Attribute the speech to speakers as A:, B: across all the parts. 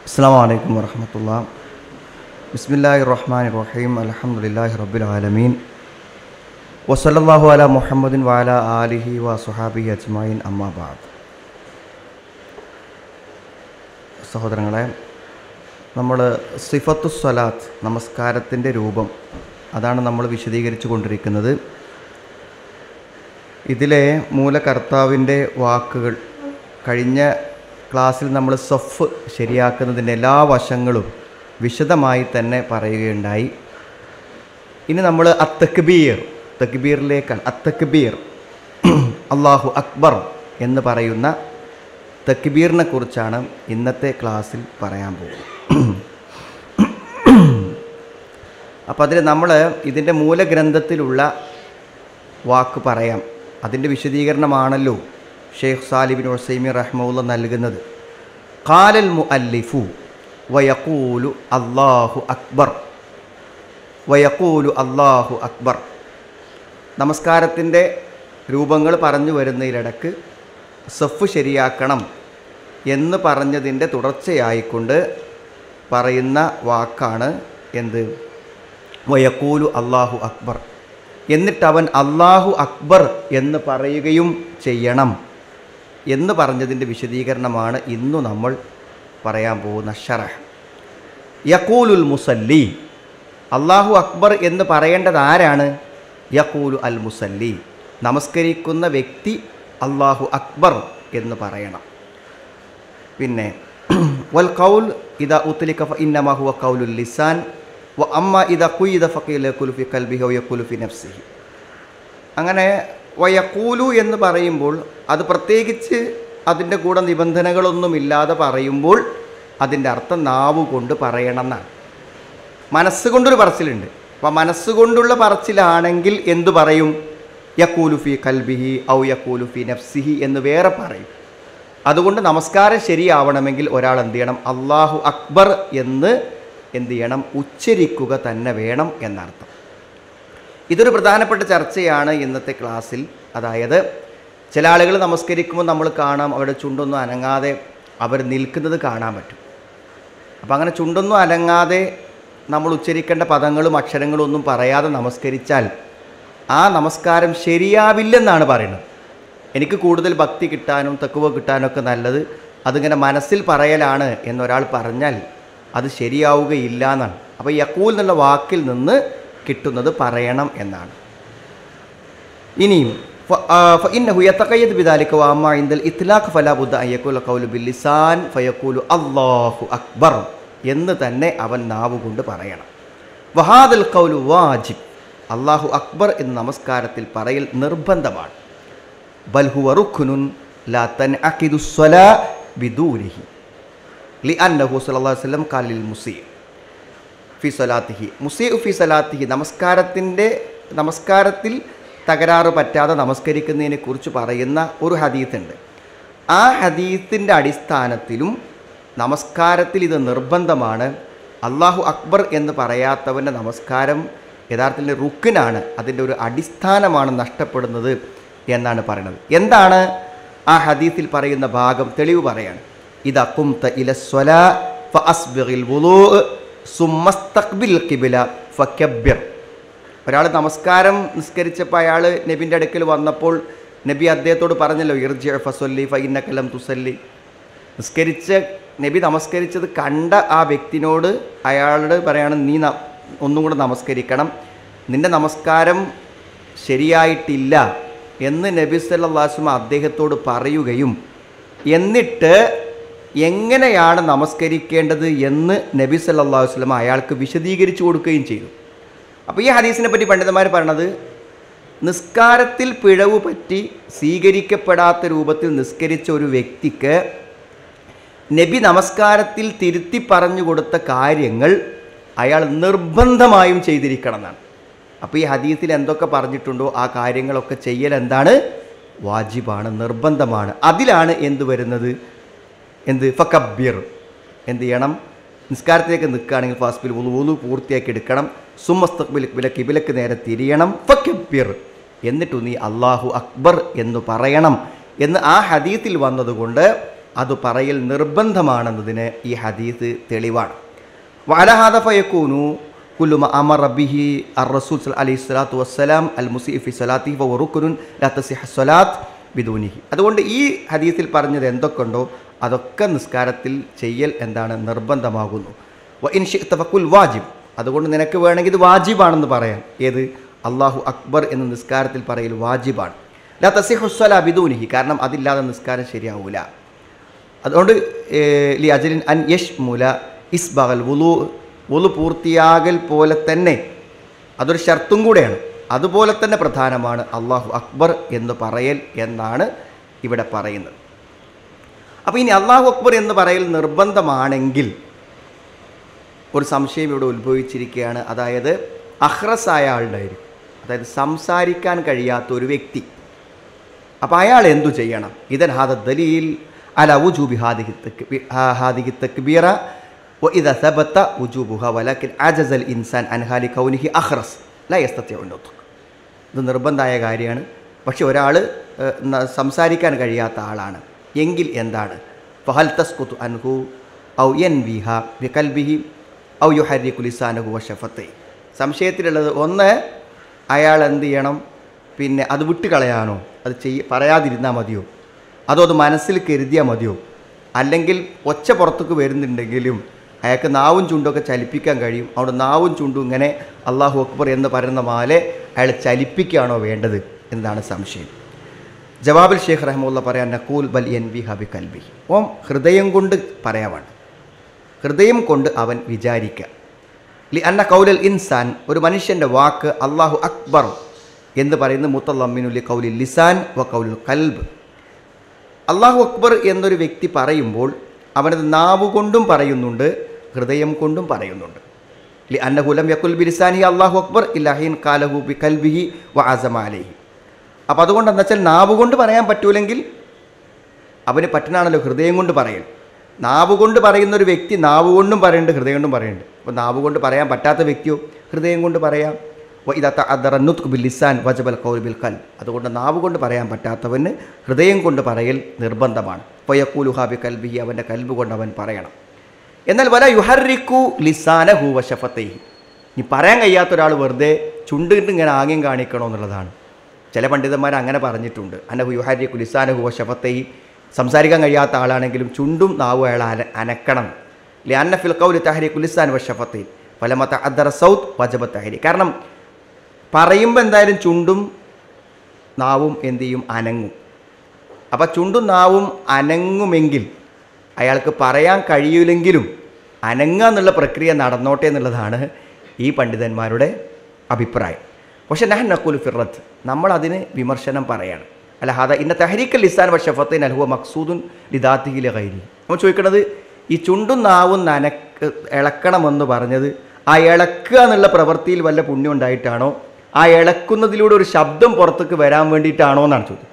A: അസ്സലാമു അലൈക്കും വറഹ്മത്തുള്ളാഹി. ബിസ്മില്ലാഹിർ റഹ്മാനിർ റഹീം. അൽഹംദുലില്ലാഹി റബ്ബിൽ ആലമീൻ. വസല്ലല്ലാഹു അലാ മുഹമ്മദിൻ വഅലാ ആലിഹി വസ്വഹാബിഹി അജ്മഈൻ. അമ്മാ ബഅദ്. സഹോദരങ്ങളെ, നമ്മൾ സിഫത്തുസ് സ്വലാത്ത്, നമസ്കാരത്തിൻ്റെ രൂപം, അതാണ് നമ്മൾ വിശദീകരിച്ചു കൊണ്ടിരിക്കുന്നത്. ഇതിലെ മൂലകർത്താവിൻ്റെ വാക്കുകൾ കഴിഞ്ഞ ക്ലാസ്സിൽ നമ്മൾ സഫ് ശരിയാക്കുന്നതിൻ്റെ എല്ലാ വശങ്ങളും വിശദമായി തന്നെ പറയുകയുണ്ടായി. ഇനി നമ്മൾ തക്ബീറിലേക്കാണ്. തക്ബീർ, അല്ലാഹു അക്ബർ എന്ന് പറയുന്ന തക്ബീറിനെ കുറിച്ചാണ് ഇന്നത്തെ ക്ലാസ്സിൽ പറയാൻ പോകുന്നത്. അപ്പോൾ അതിൽ നമ്മൾ ഇതിൻ്റെ മൂലഗ്രന്ഥത്തിലുള്ള വാക്ക് പറയാം. അതിൻ്റെ വിശദീകരണമാണല്ലോ ഷെയ്ഖ് സാലിഹ് ബിൻ ഉസൈമീൻ റഹ്മഹുല്ലാഹ് നൽകുന്നത്. ഖാലൽ മുഅല്ലിഫു വയഖൂലു അല്ലാഹു അക്ബർ, വയഖൂലു അല്ലാഹു അക്ബർ. നമസ്കാരത്തിൻ്റെ രൂപങ്ങൾ പറഞ്ഞു വരുന്നതിലിടക്ക് സഫ് ശരിയാക്കണം എന്ന് പറഞ്ഞതിൻ്റെ തുടർച്ചയായിക്കൊണ്ട് പറയുന്ന വാക്കാണ് എന്ത്? വയഖൂലു അല്ലാഹു അക്ബർ. എന്നിട്ടവൻ അല്ലാഹു അക്ബർ എന്ന് പറയുകയും ചെയ്യണം എന്ന് പറഞ്ഞതിൻ്റെ വിശദീകരണമാണ് ഇന്നു നമ്മൾ പറയാൻ പോകുന്ന ശറഹ്. യഖൂലുൽ മുസല്ലി, അല്ലാഹു അക്ബർ എന്ന് പറയേണ്ടത് ആരാണ്? യഖൂലു അൽ മുസല്ലി, നമസ്കരിക്കുന്ന വ്യക്തി അല്ലാഹു അക്ബർ എന്ന് പറയണം. പിന്നെ വൽ ഖൗൽ ഇദാ ഉത്ലിക ഫഇന്നമാ ഹുവ ഖൗലുൽ ലിസാൻ വ അമ്മാ ഇദാ ഖുയിദ ഫഖീല യഖൂലു ഫി ഖൽബിഹി വ യഖൂലു ഫി നഫ്സിഹി. അങ്ങനെ വയഖൂലു എന്ന് പറയുമ്പോൾ അത് പ്രത്യേകിച്ച് അതിൻ്റെ കൂടെ നിബന്ധനകളൊന്നുമില്ലാതെ പറയുമ്പോൾ അതിൻ്റെ അർത്ഥം നാവ് കൊണ്ട് പറയണമെന്നാണ്. മനസ്സുകൊണ്ടൊരു പറച്ചിലുണ്ട്. അപ്പോൾ മനസ്സുകൊണ്ടുള്ള പറച്ചിലാണെങ്കിൽ എന്തു പറയും? യഖൂലു ഫി ഖൽബിഹി ഔ യഖൂലു ഫി നഫ്സിഹി എന്ന് വേറെ പറയും. അതുകൊണ്ട് നമസ്കാരം ശരിയാവണമെങ്കിൽ ഒരാൾ എന്ത് ചെയ്യണം? അല്ലാഹു അക്ബർ എന്ന് എന്ത് ചെയ്യണം? ഉച്ചരിക്കുക തന്നെ വേണം എന്നർത്ഥം. ഇതൊരു പ്രധാനപ്പെട്ട ചർച്ചയാണ് ഇന്നത്തെ ക്ലാസ്സിൽ. അതായത് ചില ആളുകൾ നമസ്കരിക്കുമ്പോൾ നമ്മൾ കാണാം അവരുടെ ചുണ്ടൊന്നും അനങ്ങാതെ അവർ നിൽക്കുന്നത് കാണാൻ പറ്റും. അപ്പം അങ്ങനെ ചുണ്ടൊന്നും അനങ്ങാതെ നമ്മൾ ഉച്ചരിക്കേണ്ട പദങ്ങളും അക്ഷരങ്ങളും ഒന്നും പറയാതെ നമസ്കരിച്ചാൽ ആ നമസ്കാരം ശരിയാവില്ലെന്നാണ് പറയുന്നത്. എനിക്ക് കൂടുതൽ ഭക്തി കിട്ടാനും തഖ്വ കിട്ടാനൊക്കെ നല്ലത് അതിങ്ങനെ മനസ്സിൽ പറയലാണ് എന്നൊരാൾ പറഞ്ഞാൽ അത് ശരിയാവുകയില്ല എന്നാണ്. അപ്പോൾ യഖൂൽ എന്നുള്ള വാക്കിൽ നിന്ന് കിട്ടുന്നത് പറയണം എന്നാണ്. ഇനിയും ഫഇന്നഹു യതഖയ്യദ് ബിദാലിക വഅമ്മാ ഇൻദൽ ഇത്ലാഖ് ഫലാ ബുദ്ദ അൻ യഖൂല ഖൗലു ബിൽ ലിസാൻ ഫയഖൂലു അല്ലാഹു അക്ബർ എന്ന് തന്നെ അവൻ നാവ് കൊണ്ട് പറയണം. വഹാദൽ ഖൗലു വാജിബ്, അല്ലാഹു അക്ബർ എന്ന് നമസ്കാരത്തിൽ പറയൽ നിർബന്ധമാണ്. ബൽ ഹുവ റുക്നുൻ ലാ തൻഅഖിദു സ്വലാ ബിദൂനിഹി ലിഅന്നഹു സ്വല്ലല്ലാഹു അലൈഹി വസല്ലം ഖാല ലിൽ മുസീഇ ഫി സ്വലാത്തിഹി, മുസീഉ ഫി സ്വലാത്തിഹി, നമസ്കാരത്തിൽ തകരാറ് പറ്റാതെ നമസ്കരിക്കുന്നതിനെ കുറിച്ച് പറയുന്ന ഒരു ഹദീത്തുണ്ട്. ആ ഹദീത്തിൻ്റെ അടിസ്ഥാനത്തിലും നമസ്കാരത്തിൽ ഇത് നിർബന്ധമാണ്. അല്ലാഹു അക്ബർ എന്ന് പറയാത്തവൻ്റെ നമസ്കാരം യഥാർത്ഥത്തിൽ റുക്നാണ്, അതിൻ്റെ ഒരു അടിസ്ഥാനമാണ് നഷ്ടപ്പെടുന്നത് എന്നാണ് പറയുന്നത്. എന്താണ് ആ ഹദീത്തിൽ പറയുന്ന ഭാഗം? തെളിവ് പറയാണ്. ഇദാ ഖുംത ഇലസ്വലാ ഫഅസ്ബിഗിൽ വുളൂ സുമ്മസ്തഖ്ബിൽ ഖിബ്ല ഫകബ്ബിർ. ഒരാൾ നമസ്കാരം നിസ്കരിച്ചപ്പോൾ അയാൾ നബിൻ്റെ അടുക്കൽ വന്നപ്പോൾ നബി അദ്ദേഹത്തോട് പറഞ്ഞല്ലോ, ഇർജി ഫസല്ലി ഫഇന്നക ലം തുസല്ലി. നബി നമസ്കരിച്ചത് കണ്ട ആ വ്യക്തിനോട് അയാളോട് പറയാണ്, നീ ഒന്നും കൂടെ നമസ്കരിക്കണം, നിൻ്റെ നമസ്കാരം ശരിയായിട്ടില്ല എന്ന് നബി സല്ലല്ലാഹു അലൈഹി വസല്ലം അദ്ദേഹത്തോട് പറയുകയും എന്നിട്ട് എങ്ങനെയാണ് നമസ്കരിക്കേണ്ടത് എന്ന് നബി സല്ലല്ലാഹു അലൈഹി വസല്ലം അയാൾക്ക് വിശദീകരിച്ചു കൊടുക്കുകയും ചെയ്തു. അപ്പോൾ ഈ ഹദീസിനെ പറ്റി പണ്ഡിതന്മാർ പറയണത്, നിസ്കാരത്തിൽ പിഴവ് പറ്റി സ്വീകരിക്കപ്പെടാത്ത രൂപത്തിൽ നിസ്കരിച്ച ഒരു വ്യക്തിക്ക് നബി നമസ്കാരത്തിൽ തിരുത്തി പറഞ്ഞു കൊടുത്ത കാര്യങ്ങൾ അയാൾ നിർബന്ധമായും ചെയ്തിരിക്കണം എന്നാണ്. അപ്പോൾ ഈ ഹദീസിൽ എന്തൊക്കെ പറഞ്ഞിട്ടുണ്ടോ ആ കാര്യങ്ങളൊക്കെ ചെയ്യൽ എന്താണ്? വാജിബാണ്, നിർബന്ധമാണ്. അതിലാണ് എന്ത് വരുന്നത്? ഫകബ്ബിർ. എന്ത് ചെയ്യണം? നിസ്കാരത്തിലേക്ക് നിൽക്കുകയാണെങ്കിൽ ഫാസ്ബിൽ വുളു പൂർത്തിയാക്കി എടുക്കണം. സുമ്മസ്തഖ്ബിൽ ഖിബ്ലക്ക് നേരെ തിരിയണം. ഫകബ്ബിർ, എന്നിട്ട് നീ അല്ലാഹു അക്ബർ എന്ന് പറയണം എന്ന് ആ ഹദീത്തിൽ വന്നതുകൊണ്ട് അത് പറയൽ നിർബന്ധമാണെന്നതിന് ഈ ഹദീസ് തെളിവാണ്. വഅലഹാദ ഫയകൂനു കുല്ലു മാ അമറ ബിഹി അർ-റസൂൽ അലൈഹി സ്വലാത്തു വസ്സലാം അൽ മുസീഇ ഫി സ്വലാത്തിഹി വ റുക്നുൻ ലാ തസിഹു സ്വലാത്ത് ബിദൂനിഹി. അതുകൊണ്ട് ഈ ഹദീസിൽ പറഞ്ഞത് എന്തൊക്കെയുണ്ടോ അതൊക്കെ നിസ്കാരത്തിൽ ചെയ്യൽ എന്താണ് നിർബന്ധമാകുന്നു. വ ഇൻ ശിഅ്ത ഫഖുൽ വാജിബ്. അതുകൊണ്ട് നിനക്ക് വേണമെങ്കിൽ ഇത് വാജിബാണെന്ന് പറയാം. ഏത്? അല്ലാഹു അക്ബർ എന്ന് നിസ്കാരത്തിൽ പറയൽ വാജിബാണ്. ലാ തസിഹു സ്വലാ ബിദൂനിഹി, കാരണം അതില്ലാതെ നിസ്കാരം ശരിയാവൂല. അതുകൊണ്ട് ലി അജ്ലിൻ അൻ യശ്മുല ഇസ്ബഗൽ വുളു പൂർത്തിയാകൽ പോലെ തന്നെ അതൊരു ഷർത്തും കൂടെയാണ്. അതുപോലെ തന്നെ പ്രധാനമാണ് അല്ലാഹു അക്ബർ എന്ന് പറയൽ എന്നാണ് ഇവിടെ പറയുന്നത്. അപ്പോൾ ഇനി അല്ലാഹു അക്ബർ എന്ന് പറയൽ നിർബന്ധമാണെങ്കിൽ ഒരു സംശയം ഇവിടെ ഉത്ഭവിച്ചിരിക്കുകയാണ്. അതായത് അഹ്റസായ ആളുണ്ടായിരിക്കും, അതായത് സംസാരിക്കാൻ കഴിയാത്ത ഒരു വ്യക്തി. അപ്പോൾ അയാൾ എന്തു ചെയ്യണം? ഇദൻ ഹാദ ദലീൽ അല വുജൂബി ഹാദിഹി തക്ബീറ വഇദാ സബത വുജൂബുഹാ വലകിൻ അജസൽ ഇൻസാൻ അൻ ഹാലി കൗനിഹി അഖ്റസ് ലാ യസ്തതിഉ അൻ യുത്ഖ. ഇത് നിർബന്ധമായ കാര്യമാണ്. പക്ഷെ ഒരാൾ സംസാരിക്കാൻ കഴിയാത്ത ആളാണ് എങ്കിൽ എന്താണ്? ഫഹൽ തസ്കുതു അൻഹു ഔ യൻവിഹ ബിഖൽബിഹി ഔ യുഹർരികു ലിസാനഹു വശഫതൈ. സംശയത്തിലുള്ളത് ഒന്ന്, അയാൾ എന്ത് ചെയ്യണം? പിന്നെ അത് വിട്ടുകളയാനോ, അത് പറയാതിരുന്നാൽ മതിയോ, അതോ അത് മനസ്സിൽ കരുതിയാൽ മതിയോ? അല്ലെങ്കിൽ ഒച്ച പുറത്തേക്ക് വരുന്നുണ്ടെങ്കിലും അയാൾക്ക് നാവും ചുണ്ടൊക്കെ ചലിപ്പിക്കാൻ കഴിയും. അവിടെ നാവും ചുണ്ടും ഇങ്ങനെ അല്ലാഹു അക്ബർ എന്ന് പറയുന്ന മാലെ അയാൾ ചലിപ്പിക്കുകയാണോ വേണ്ടത് എന്നതാണ് സംശയം. ജവാബിൽ ഷെയ്ഖ് റഹ്മത്തുള്ളാഹി പറയാൻ നഖൂൽ ബൽ യൻവിഹ ബിഖൽബിഹി. ഓം ഹൃദയം കൊണ്ട് പറയാവാണ്, ഹൃദയം കൊണ്ട് അവൻ വിചാരിക്കുക. ലി അന്ന ഖൗലൽ ഇൻസാൻ, ഒരു മനുഷ്യൻ്റെ വാക്ക് അല്ലാഹു അക്ബർ എന്ന് പറയുന്നത് മുത്തളമ്മിനു ലി ഖൗലിൽ ലിസാൻ വ ഖൗലുൽ ഖൽബ്. അല്ലാഹു അക്ബർ എന്നൊരു വ്യക്തി പറയുമ്പോൾ അവനത് നാവുകൊണ്ടും പറയുന്നുണ്ട്, ഹൃദയം കൊണ്ടും പറയുന്നുണ്ട്. ലി അന്നഹു ലം യഖുൽ ബിലിസാനിഹി അല്ലാഹു അക്ബർ ഇല്ലാ ഹീൻ ഖാലഹു ബിഖൽബിഹി വ അസമ അലൈഹി. അപ്പോൾ അതുകൊണ്ട് എന്താ വെച്ചാൽ നാവ് കൊണ്ട് പറയാൻ പറ്റൂലെങ്കിൽ അവന് പറ്റണാണല്ലോ ഹൃദയം കൊണ്ട് പറയൽ. നാവ് കൊണ്ട് പറയുന്നൊരു വ്യക്തി നാവ് കൊണ്ടും പറയുന്നുണ്ട്, ഹൃദയം കൊണ്ടും പറയുന്നുണ്ട്. അപ്പോൾ നാവ് കൊണ്ട് പറയാൻ പറ്റാത്ത വ്യക്തിയോ ഹൃദയം കൊണ്ട് പറയാം. വഇദാ തഅദ്ദറ നുത്ഖു ബിൽ ലിസാൻ വജബൽ ഖൗലു ബിൽ ഖൽബ്. അതുകൊണ്ട് നാവ് കൊണ്ട് പറയാൻ പറ്റാത്തവന് ഹൃദയം കൊണ്ട് പറയൽ നിർബന്ധമാണ്. ഫയഖൂലുഹാ ബിഖൽബിഹി, അവൻ്റെ കൽബ് കൊണ്ട് അവൻ പറയണം. എന്നാൽ വല യുഹർരികു ലിസാനഹു വശഫതൈഹി. ഇനി പറയാൻ കഴിയാത്ത ഒരാൾ വെറുതെ ചുണ്ടിട്ട് ഇങ്ങനെ ആംഗ്യം കാണിക്കണമെന്നുള്ളതാണ്. ചില പണ്ഡിതന്മാർ അങ്ങനെ പറഞ്ഞിട്ടുണ്ട്. അന്നഹു യുഹർരികു ലിസാനഹു വശഫതൈഹി, സംസാരിക്കാൻ കഴിയാത്ത ആളാണെങ്കിലും ചുണ്ടും നാവും അയാൾ അനക്കണം. ലിഅന്ന ഫിൽ ഖൗലി തഹ്രീഖു ലിസാൻ വശഫതൈഹി ഫലമ തഅദ്ദറ സൗത്ത് വജബ തഹ്രീഖ്. കാരണം പറയുമ്പോൾ എന്തായാലും ചുണ്ടും നാവും എന്തു ചെയ്യും? അനങ്ങും. അപ്പോൾ ചുണ്ടും നാവും അനങ്ങുമെങ്കിൽ അയാൾക്ക് പറയാൻ കഴിയില്ലെങ്കിലും അനങ്ങുക എന്നുള്ള പ്രക്രിയ നടന്നോട്ടെ എന്നുള്ളതാണ് ഈ പണ്ഡിതന്മാരുടെ അഭിപ്രായം. പക്ഷേ നഹ്നു നഖൂലു ഫി റദ്ദ്, നമ്മളതിന് വിമർശനം പറയാണ്. അല്ല ഹാദ ഇന്ന തഹ്രീഖൽ ലിസാൻ വശഫത്തൈൻ അൽ ഹുവ മഖ്സൂദുൻ ലിദാത്തിഹി ലഗൈരി. നമ്മൾ ചോദിക്കുന്നത് ഈ ചുണ്ടും നാവും ഇളക്കണമെന്ന് പറഞ്ഞത് ആ ഇളക്കുക എന്നുള്ള പ്രവൃത്തിയിൽ വല്ല പുണ്യം ഉണ്ടായിട്ടാണോ, ആ ഇളക്കുന്നതിലൂടെ ഒരു ശബ്ദം പുറത്തേക്ക് വരാൻ വേണ്ടിയിട്ടാണോ എന്നാണ് ചോദ്യം.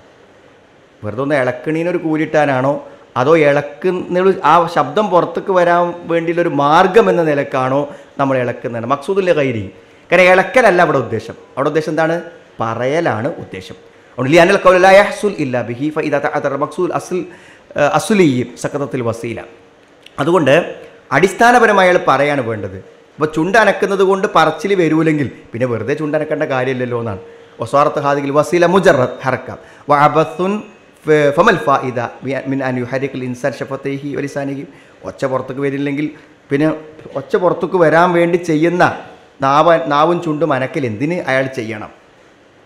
A: വെറുതെ ഒന്ന് ഇളക്കണീനൊരു കൂലിട്ടാനാണോ, അതോ ഇളക്കുന്ന ആ ശബ്ദം പുറത്തേക്ക് വരാൻ വേണ്ടിയുള്ളൊരു മാർഗം എന്ന നിലക്കാണോ നമ്മൾ ഇളക്കുന്നത്? മഖ്സൂദുൽ ഗൈരി. കാരണം ഇളക്കലല്ല അവിടെ ഉദ്ദേശം. അവിടെ ഉദ്ദേശം എന്താണ്? പറയലാണ് ഉദ്ദേശം. ലിഅന്നൽ ഖൗല ലാ യഹ്സുൽ ഇല്ലാ ബിഹി ഫഇദാ തഅദ്ദറ മഖ്സൂദ് അസ്ലി സഖതത്തിൽ വസീല. അതുകൊണ്ട് അടിസ്ഥാനപരമായി അയാൾ പറയാണ് വേണ്ടത്. അപ്പോൾ ചുണ്ടനക്കുന്നത് കൊണ്ട് പറച്ചിൽ വരൂലെങ്കിൽ പിന്നെ വെറുതെ ചുണ്ടനക്കേണ്ട കാര്യമില്ലല്ലോ എന്നാണ്. വസ്വാറത്ത് ഹാദിഹിൽ വസീല മുജറദ് ഹർക്ക വഅബസുൻ ഫമൽ ഫായിദ മിൻ അൻ യുഹരിക്കൽ ഇൻസാൻ ഷഫതൈഹി വലിസാനിഹി. ഒച്ച പുറത്തേക്ക് വരില്ലെങ്കിൽ പിന്നെ ഒച്ച പുറത്തേക്ക് വരാൻ വേണ്ടി ചെയ്യുന്ന നാവും ചുണ്ടും അനക്കൽ എന്തിന് അയാൾ ചെയ്യണം?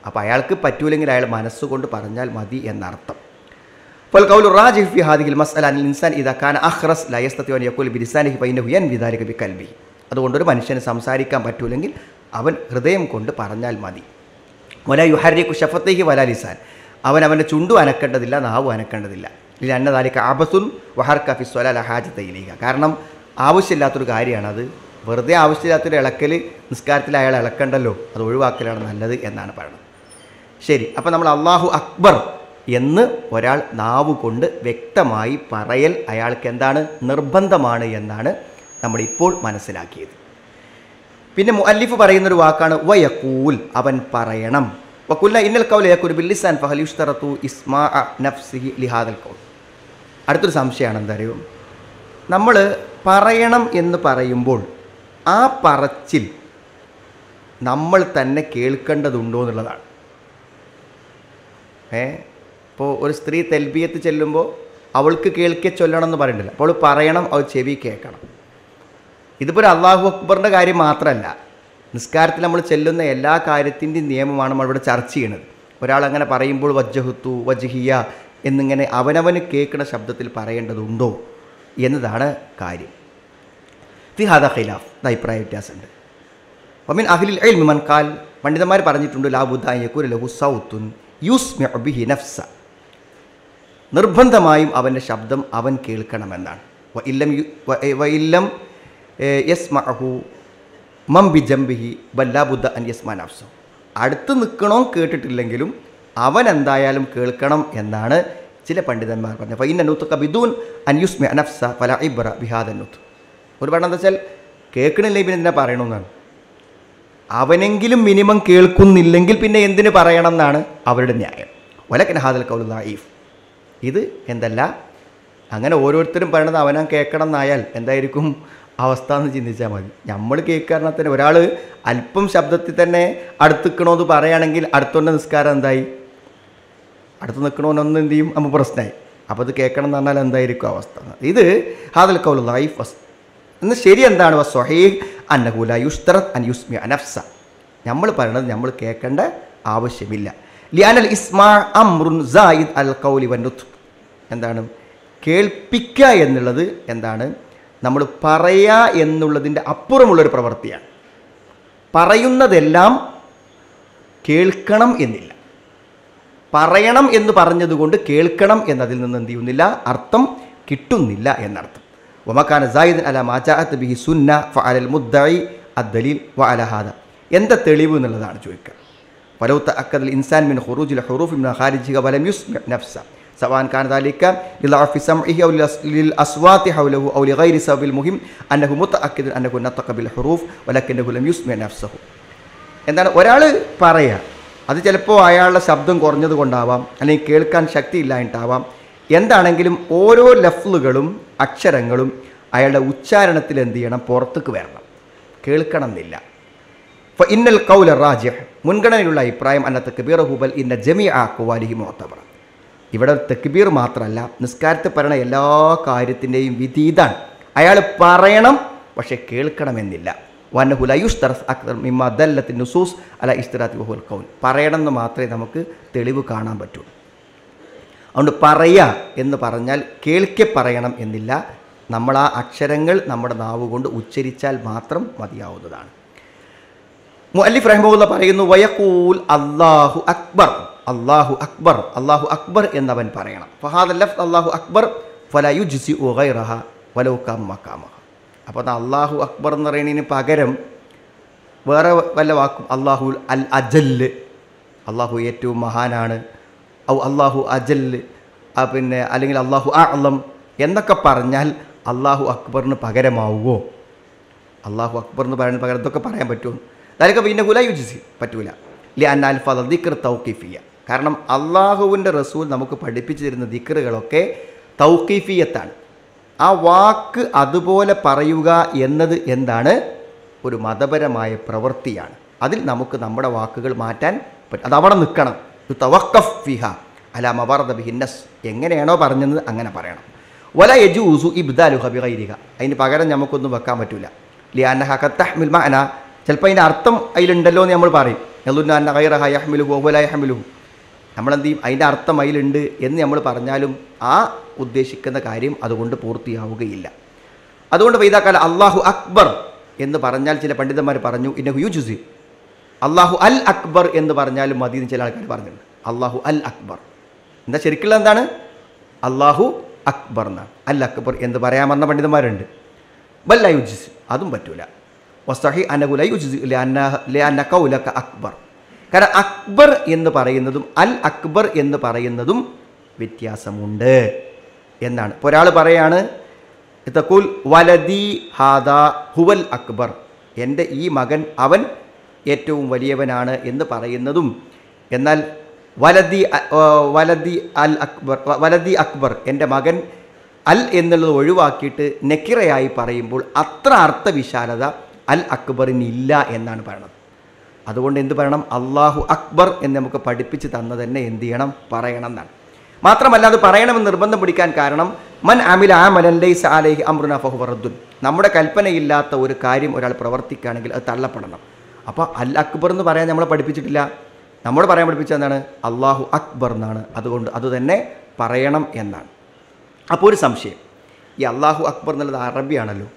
A: അപ്പോൾ അയാൾക്ക് പറ്റൂലെങ്കിൽ അയാൾ മനസ്സുകൊണ്ട് പറഞ്ഞാൽ മതി എന്നർത്ഥം. ഫൽ ഖൗലു റാജിഹ് ഫി ഹാദിഹിൽ മസ്അല അനിൽ ഇൻസാൻ ഇദാ കാന അഖ്റസ് ലാ യസ്തതിഉ അൻ യഖൂല ബിലിസാനിഹി ഫഇന്നഹു യൻവി ദാലിക ബിഖൽബിഹി. അതുകൊണ്ടൊരു മനുഷ്യന് സംസാരിക്കാൻ പറ്റൂലെങ്കിൽ അവൻ ഹൃദയം കൊണ്ട് പറഞ്ഞാൽ മതി. വലാ യുഹർരികു ഷഫതൈഹി വലാ ലിസാൻ, അവൻ്റെ ചുണ്ടും അനക്കേണ്ടതില്ല, നാവും അനക്കേണ്ടതില്ല. ലിഅന്ന ദാലിക അബസുൻ വഹർക ഫി സ്വലാ ലാ ഹാജത ഇലൈഹ. കാരണം ആവശ്യമില്ലാത്തൊരു കാര്യമാണത്. വെറുതെ ആവശ്യമില്ലാത്തൊരു ഇളക്കൽ നിസ്കാരത്തിൽ അയാൾ ഇളക്കണ്ടല്ലോ, അത് ഒഴിവാക്കലാണ് നല്ലത് എന്നാണ് പറയുന്നത്. ശരി, അപ്പോൾ നമ്മൾ അല്ലാഹു അക്ബർ എന്ന് ഒരാൾ നാവ് കൊണ്ട് വ്യക്തമായി പറയൽ അയാൾക്ക് എന്താണ്? നിർബന്ധമാണ് എന്നാണ് നമ്മളിപ്പോൾ മനസ്സിലാക്കിയത്. പിന്നെ മുഅല്ലിഫ് പറയുന്നൊരു വാക്കാണ് വയഖൂൽ, അവൻ പറയണം. വഖുൽന ഇന്നൽ ഖൗല യഖൂലു ബിൽ ലിസാൻ ഫഹൽ യുശ്തറതു ഇസ്മാഅ നഫ്സിഹി ലിഹാദൽ ഖൗൽ. അടുത്തൊരു സംശയമാണ് എന്താ അറിയോ, നമ്മൾ പറയണം എന്ന് പറയുമ്പോൾ ആ പറച്ചിൽ നമ്മൾ തന്നെ കേൾക്കേണ്ടതുണ്ടോ എന്നുള്ളതാണ്. ഇപ്പോൾ ഒരു സ്ത്രീ തൽബിയത്ത് ചെല്ലുമ്പോൾ അവൾക്ക് കേൾക്കെ ചൊല്ലണം എന്ന് പറയണ്ടില്ല, അപ്പോൾ പറയണം, അവൾ ചെവി കേൾക്കണം. ഇതിപ്പോൾ ഒരു അള്ളാഹു അക്ബറിൻ്റെ കാര്യം മാത്രമല്ല, നിസ്കാരത്തിൽ നമ്മൾ ചെല്ലുന്ന എല്ലാ കാര്യത്തിൻ്റെയും നിയമമാണ് നമ്മളിവിടെ ചർച്ച ചെയ്യണത്. ഒരാളങ്ങനെ പറയുമ്പോൾ വജ്ജഹുത്തു വജ്ഹിയ എന്നിങ്ങനെ അവനവന് കേൾക്കുന്ന ശബ്ദത്തിൽ പറയേണ്ടതുണ്ടോ എന്നതാണ് കാര്യം. ഫിഹാദ ഖിലാഫ്, അഭിപ്രായ വ്യത്യാസമുണ്ട്. വമിൻ അഹ്ലിൽ ഇൽമി മൻ ഖാൽ, പണ്ഡിതന്മാർ പറഞ്ഞിട്ടുണ്ട് ലാ ബുദ്ദ അൻ യകൂന ലഹു സൗത്തുൻ യുസ്മിഉ ബിഹി നഫ്സ, നിർബന്ധമായും അവൻ്റെ ശബ്ദം അവൻ കേൾക്കണമെന്നാണ്. വഇല്ലം യസ്മഅഹു മൻ ബിജംബിഹി ബൽ ലാ ബുദ്ദ അൻ യസ്മഅ നഫ്സ, അടുത്ത് നിൽക്കണോ കേട്ടിട്ടില്ലെങ്കിലും അവൻ എന്തായാലും കേൾക്കണം എന്നാണ് ചില പണ്ഡിതന്മാർ പറഞ്ഞത്. ഫഇന്ന നുത്ഖ ബിദൂൻ അൻ യുസ്മിഅ നഫ്സ ഫലാ ഇബ്റ ബിഹാദ നുത്ഖ്. ഒരു പറഞ്ഞത് എന്താ വെച്ചാൽ കേൾക്കണില്ലെങ്കിൽ പിന്നെ എന്തിനാ പറയണമെന്നാണ്. അവനെങ്കിലും മിനിമം കേൾക്കുന്നില്ലെങ്കിൽ പിന്നെ എന്തിന് പറയണം എന്നാണ് അവരുടെ ന്യായം. വലക്കിൻ ഹാദൽ ഖൗലു ദഈഫ്, ഇത് എന്തല്ല, അങ്ങനെ ഓരോരുത്തരും പറയണത് അവനാ കേൾക്കണം എന്നായാൽ എന്തായിരിക്കും അവസ്ഥ എന്ന് ചിന്തിച്ചാൽ മതി. നമ്മൾ കേൾക്കാറിനാൽ തന്നെ ഒരാൾ അല്പം ശബ്ദത്തിൽ തന്നെ അടുത്ത് നിൽക്കണമെന്ന് പറയുകയാണെങ്കിൽ അടുത്തുള്ള നിസ്കാരം എന്തായി, അടുത്ത് നിൽക്കണമെന്നൊന്നും എന്ത് ചെയ്യും, നമ്മൾ പ്രശ്നമായി. അപ്പോൾ അത് കേൾക്കണം എന്ന് പറഞ്ഞാൽ എന്തായിരിക്കും അവസ്ഥ. ഇത് ഹാദൽ ഖൗലു ദഈഫ്. എന്ന് ശരി എന്താണ്, വസ്വഹീഹ് അന്നഹു ലാ യുശ്തറത് അൻ യുസ്മിഅ നഫ്സ, നമ്മൾ പറയണത് നമ്മൾ കേൾക്കേണ്ട ആവശ്യമില്ല. ലിഅനൽ ഇസ്മാ അംറുൻ സായിദ് അൽ ഖൗലി വന്നുത്ഖ്, എന്താണ് കേൾപ്പിക്കുക എന്നുള്ളത് എന്താണ്, നമ്മൾ പറയുക എന്നുള്ളതിൻ്റെ അപ്പുറമുള്ളൊരു പ്രവൃത്തിയാണ്. പറയുന്നതെല്ലാം കേൾക്കണം എന്നില്ല. പറയണം എന്ന് പറഞ്ഞതുകൊണ്ട് കേൾക്കണം എന്നതിൽ നിന്ന് എന്ത് ചെയ്യുന്നില്ല, അർത്ഥം കിട്ടുന്നില്ല എന്നർത്ഥം. വമക്കാന സായിദൻ അല മാ ജാഅത് ബിഹി സുന്ന ഫഅലൽ മുദ്ദഇ അദ്ദലീൽ വഅല ഹാദ, എന്താ തെളിവ് എന്നുള്ളതാണ് ചോദിക്കുക. വലൗ തഅക്കദൽ ഇൻസാൻ മിൻ ഖുറൂജിൽ ഹുറൂഫ് മിൻ ഖാരിജിഹ വലം യുസ്മി നഫ്സ സവാൻ കാന ദാലിക ലിളഅഫി സമഇഹി ഔ ലിൽ അസ്വാതി ഹൗലഹു ഔ ലിഗൈരി സബബിൽ മുഹിം അന്നഹു മുതഅക്കിദുൻ അന്നഹു നതഖ ബിൽ ഹുറൂഫ് വലകിന്നഹു ലം യുസ്മി നഫ്സഹു. എന്താണ് ഒരാൾ പറയുക, അത് ചിലപ്പോൾ അയാളുടെ ശബ്ദം കുറഞ്ഞത് കൊണ്ടാവാം, അല്ലെങ്കിൽ കേൾക്കാൻ ശക്തിയില്ലായിട്ടാവാം. എന്താണെങ്കിലും ഓരോ ലഫ്ലുകളും അക്ഷരങ്ങളും അയാളുടെ ഉച്ചാരണത്തിൽ എന്ത് ചെയ്യണം, പുറത്തേക്ക് വരണം, കേൾക്കണം എന്നില്ല. ഇന്നൽ ഖൗല റാജിഹ്, മുൻഗണനയിലുള്ള അഭിപ്രായം അന്ന തക്ബീറഹു ബൽ ഇന്ന ജമീഅ അഖ്വാലിഹി മുഅ്തബറ. ഇവിടെ തക്ബീർ മാത്രമല്ല, നിസ്കാരത്തിൽ പറയുന്ന എല്ലാ കാര്യത്തിൻ്റെയും വിധി ഇതാണ്. അയാൾ പറയണം പക്ഷേ കേൾക്കണമെന്നില്ല. വന്നഹു ലാ യുശ്തറസ് അക്തർ മിമ്മാ ദല്ലത്തി നുസൂസ് അല ഇസ്തിറാത്തി വഹുൽ ഖൗൽ, പറയണം എന്ന് മാത്രമേ നമുക്ക് തെളിവ് കാണാൻ പറ്റുള്ളൂ. അതുകൊണ്ട് പറയുക എന്ന് പറഞ്ഞാൽ കേൾക്കെ പറയണം എന്നില്ല, നമ്മൾ ആ അക്ഷരങ്ങൾ നമ്മുടെ നാവ് കൊണ്ട് ഉച്ചരിച്ചാൽ മാത്രം മതിയാവുന്നതാണ്. മുഅല്ലിഫ് റഹിമഹുല്ലാ പറയുന്നു, വയഖൂൽ അല്ലാഹു അക്ബർ, അല്ലാഹു അക്ബർ, അല്ലാഹു അക്ബർ എന്നവൻ പറയണം. ഫഹാദ ലഫ്ദ് അല്ലാഹു അക്ബർ ഫലാ യുജ്സിഉ ഗൈറഹ വലൗ കാന മഖാമഹ. അപ്പോൾ അല്ലാഹു അക്ബർ എന്ന് പറയുന്നതിന് പകരം വേറെ വല്ല വാക്കും, അല്ലാഹു അൽ അജല്ല്, അല്ലാഹു ഏറ്റവും മഹാനാണ്, ഔ അല്ലാഹു അജല്ല്, പിന്നെ അല്ലെങ്കിൽ അല്ലാഹു അഅ്ലം എന്നൊക്കെ പറഞ്ഞാൽ അല്ലാഹു അക്ബറിന് പകരമാവുമോ? അല്ലാഹു അക്ബർ എന്ന് പറയുന്ന പകരം ഇതൊക്കെ പറയാൻ പറ്റുമോ? അതായത് പിന്നെ യുജ്സി പറ്റൂല. ലിഅന്ന അൽഫാദ ദിക്ർ തൗഖീഫിയ, കാരണം അള്ളാഹുവിൻ്റെ റസൂൽ നമുക്ക് പഠിപ്പിച്ചു തരുന്ന ദിക്റുകളൊക്കെ തൗഖീഫിയത്താണ്. ആ വാക്ക് അതുപോലെ പറയുക എന്നത് എന്താണ്, ഒരു മതപരമായ പ്രവൃത്തിയാണ്. അതിൽ നമുക്ക് നമ്മുടെ വാക്കുകൾ മാറ്റാൻ പറ്റും, അതവിടെ നിൽക്കണം. തവഖഫ് ഫിഹ അലാ മവറദ ബിഹിന്നസ്, എങ്ങനെയാണോ പറഞ്ഞത് അങ്ങനെ പറയണം. വല യജൂസു ഇബ്ദാലുഹ ബിഗൈരിഹ, അതിന് പകരം നമുക്കൊന്നും വെക്കാൻ പറ്റില്ല. ലിഅന്നഹ ഖദ് തഹ്മിൽ മഅന, ചിലപ്പോൾ അതിൻ്റെ അർത്ഥം അതിലുണ്ടല്ലോ എന്ന് നമ്മൾ പറയും. യളുന്ന അന്ന ഗൈറഹ യഹ്മിലുഹു വ ലാ യഹ്മിലുഹു, നമ്മളെന്ത് ചെയ്യും, അതിൻ്റെ അർത്ഥം അതിലുണ്ട് എന്ന് നമ്മൾ പറഞ്ഞാലും ആ ഉദ്ദേശിക്കുന്ന കാര്യം അതുകൊണ്ട് പൂർത്തിയാവുകയില്ല. അതുകൊണ്ട് വൈദാക്കാല അല്ലാഹു അക്ബർ എന്ന് പറഞ്ഞാൽ ചില പണ്ഡിതന്മാർ പറഞ്ഞു ഇന്നഹു യുജ്സി, അല്ലാഹു അൽ അക്ബർ എന്ന് പറഞ്ഞാലും മതി എന്ന് ചില ആൾക്കാർ പറഞ്ഞിട്ടുണ്ട്. അല്ലാഹു അൽ അക്ബർ എന്താ ശരിക്കുള്ള എന്താണ്, അല്ലാഹു അക്ബർ എന്നാണ്. അൽ അക്ബർ എന്ന് പറയാമെന്ന പണ്ഡിതന്മാരുണ്ട്. ബൽ ലാ യുജ്സി, അതും പറ്റൂല. വസ്സഹീഹ് അന്നഹു ലാ യുജ്സി ലിഅന്ന ഖൗലക അക്ബർ, കാരണം അക്ബർ എന്ന് പറയുന്നതും അൽ അക്ബർ എന്ന് പറയുന്നതും വ്യത്യാസമുണ്ട് എന്നാണ്. ഇപ്പോൾ ഒരാൾ പറയാണ് തഖൂൽ വലദി ഹാദാ ഹുവൽ അക്ബർ, എൻ്റെ ഈ മകൻ അവൻ ഏറ്റവും വലിയവനാണ് എന്ന് പറയുന്നതും, എന്നാൽ വലദി അൽ അക്ബർ, വലദി അക്ബർ എൻ്റെ മകൻ അൽ എന്നുള്ളത് ഒഴിവാക്കിയിട്ട് നെക്കിറയായി പറയുമ്പോൾ അത്ര അർത്ഥവിശാലത അൽ അക്ബറിന് ഇല്ല എന്നാണ് പറയുന്നത്. അതുകൊണ്ട് എന്ത് പറയണം? അള്ളാഹു അക്ബർ എന്ന് നമുക്ക് പഠിപ്പിച്ച് തന്ന തന്നെ എന്ത് ചെയ്യണം? പറയണം എന്നാണ്. മാത്രമല്ല അത് പറയണമെന്ന് നിർബന്ധം പിടിക്കാൻ കാരണം മൻ അമില അമലൻ ലൈസ അലൈഹി അംറുനാ ഫഹുവ റദ്ദുൻ. നമ്മുടെ കൽപ്പനയില്ലാത്ത ഒരു കാര്യം ഒരാൾ പ്രവർത്തിക്കുകയാണെങ്കിൽ അത് തള്ളപ്പെടണം. അപ്പോൾ അൽ അക്ബർ എന്ന് പറയാൻ നമ്മളെ പഠിപ്പിച്ചിട്ടില്ല. നമ്മൾ പറയാൻ പഠിപ്പിച്ചത് എന്താണ്? അള്ളാഹു അക്ബർ എന്നാണ്. അതുകൊണ്ട് അത് തന്നെ പറയണം എന്നാണ്. അപ്പോൾ ഒരു സംശയം, ഈ അള്ളാഹു അക്ബർ എന്നുള്ളത് അറബിയാണല്ലോ.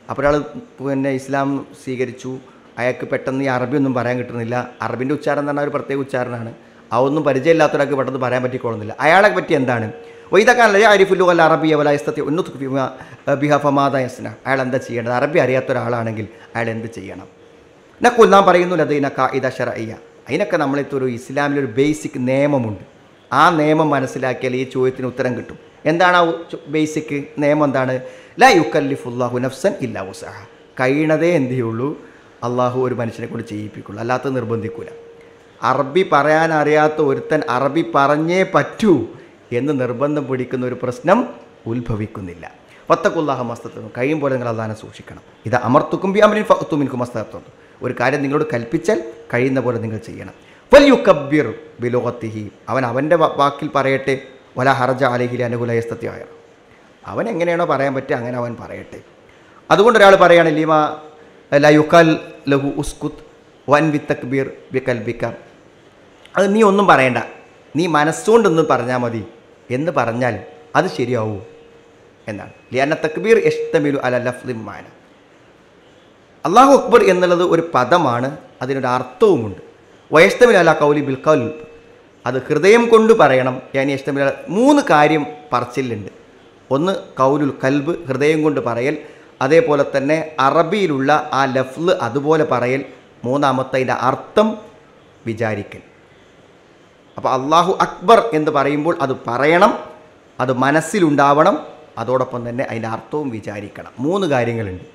A: അപ്പോൾ ഒരാൾ പിന്നെ ഇസ്ലാം സ്വീകരിച്ചു, അയാൾക്ക് പെട്ടെന്ന് ഈ അറബി ഒന്നും പറയാൻ കിട്ടുന്നില്ല. അറബിൻ്റെ ഉച്ചാരണം എന്ന് പറഞ്ഞാൽ ഒരു പ്രത്യേക ഉച്ചാരണമാണ്. അതൊന്നും പരിചയമില്ലാത്തവരാൾക്ക് പെട്ടെന്ന് പറയാൻ പറ്റിക്കൊള്ളുന്നില്ല. അയാളെ പറ്റി എന്താണ്? വൈദക്കാനല്ല അരിഫുല്ലു അല്ല അറബിയ വലായസ്തത്തി ഉന്നത്ത് ബിഹ ഫമാദയസ്ന. അയാൾ എന്താ ചെയ്യേണ്ടത്? അറബി അറിയാത്ത ഒരാളാണെങ്കിൽ അയാൾ എന്ത് ചെയ്യണം? നക്കുൽ നാം പറയുന്നില്ല അത് ഇനക്ക ഇത ഷറയ്യ. അതിനൊക്കെ നമ്മളിത്തൊരു ഇസ്ലാമിലൊരു ബേസിക് നിയമമുണ്ട്. ആ നിയമം മനസ്സിലാക്കിയാൽ ഈ ചോദ്യത്തിന് ഉത്തരം കിട്ടും. എന്താണ് ആ ബേസിക് നിയമം? എന്താണ്? ലാ യുക്കല്ലിഫുല്ലാഹു നഫ്സൻ ഇല്ലാ വുസ്അഹ. കഴിയണതേ എന്ത് ചെയ്യുള്ളൂ? അള്ളാഹു ഒരു മനുഷ്യനെ കൊണ്ട് ചെയ്യിപ്പിക്കുള്ളൂ, അല്ലാത്ത നിർബന്ധിക്കൂല. അറബി പറയാൻ അറിയാത്ത ഒരുത്തൻ അറബി പറഞ്ഞേ പറ്റൂ എന്ന് നിർബന്ധം പിടിക്കുന്ന ഒരു പ്രശ്നം ഉത്ഭവിക്കുന്നില്ല. ഫത്തഖുല്ലാഹ മസ്തത്തും. കഴിയുമ്പോൾ നിങ്ങൾ അള്ളാഹനെ സൂക്ഷിക്കണം. ഇത് അമർത്തുക്കും ബി അമരിൻ ഫഅ്തു മിൻകും മസ്തത്തും. ഒരു കാര്യം നിങ്ങളോട് കൽപ്പിച്ചാൽ കഴിയുന്ന പോലെ നിങ്ങൾ ചെയ്യണം. ഫൽയുകബ്ബിർ ബിലുഗത്തിഹി. അവൻ അവൻ്റെ വാക്കിൽ പറയട്ടെ. വല ഹർജ അലൈഹി ലഅനഹു യസ്തതിഅ. അവൻ എങ്ങനെയാണോ പറയാൻ പറ്റുക അങ്ങനെ അവൻ പറയട്ടെ. അതുകൊണ്ട് ഒരാൾ പറയാണ് ലിമ ല യുഖൽ ലഹു ഉസ്കുത് വൻ ബി തക്ബീർ ബി കൽബിക. അത് നീ ഒന്നും പറയണ്ട, നീ മനസ്സുകൊണ്ടൊന്നും പറഞ്ഞാൽ മതി എന്ന് പറഞ്ഞാൽ അത് ശരിയാവൂ എന്നാണ്. ലിഅന്ന തക്ബീർ യഷ്തമിലു അല ലഫ്ളിൻ മാന. അല്ലാഹു അക്ബർ എന്നുള്ളത് ഒരു പദമാണ്, അതിനൊരു അർത്ഥവുമുണ്ട്. വയസ്തമിൽ അല കൗലി ബിൽ ഖൽബ്. അത് ഹൃദയം കൊണ്ട് പറയണം. യാനി യഷ്തമിൽ 3 കാര്യം പറച്ചിലുണ്ട്. ഒന്ന് കൗലുൽ കൽബ്, ഹൃദയം കൊണ്ട് പറയൽ. അതേപോലെ തന്നെ അറബിയിലുള്ള ആ ലഫ്ല് അതുപോലെ പറയൽ. മൂന്നാമത്തെ അതിൻ്റെ അർത്ഥം വിചാരിക്കൽ. അപ്പോൾ അള്ളാഹു അക്ബർ എന്ന് പറയുമ്പോൾ അത് പറയണം, അത് മനസ്സിലുണ്ടാവണം, അതോടൊപ്പം തന്നെ അതിൻ്റെ അർത്ഥവും വിചാരിക്കണം. 3 കാര്യങ്ങളുണ്ട്.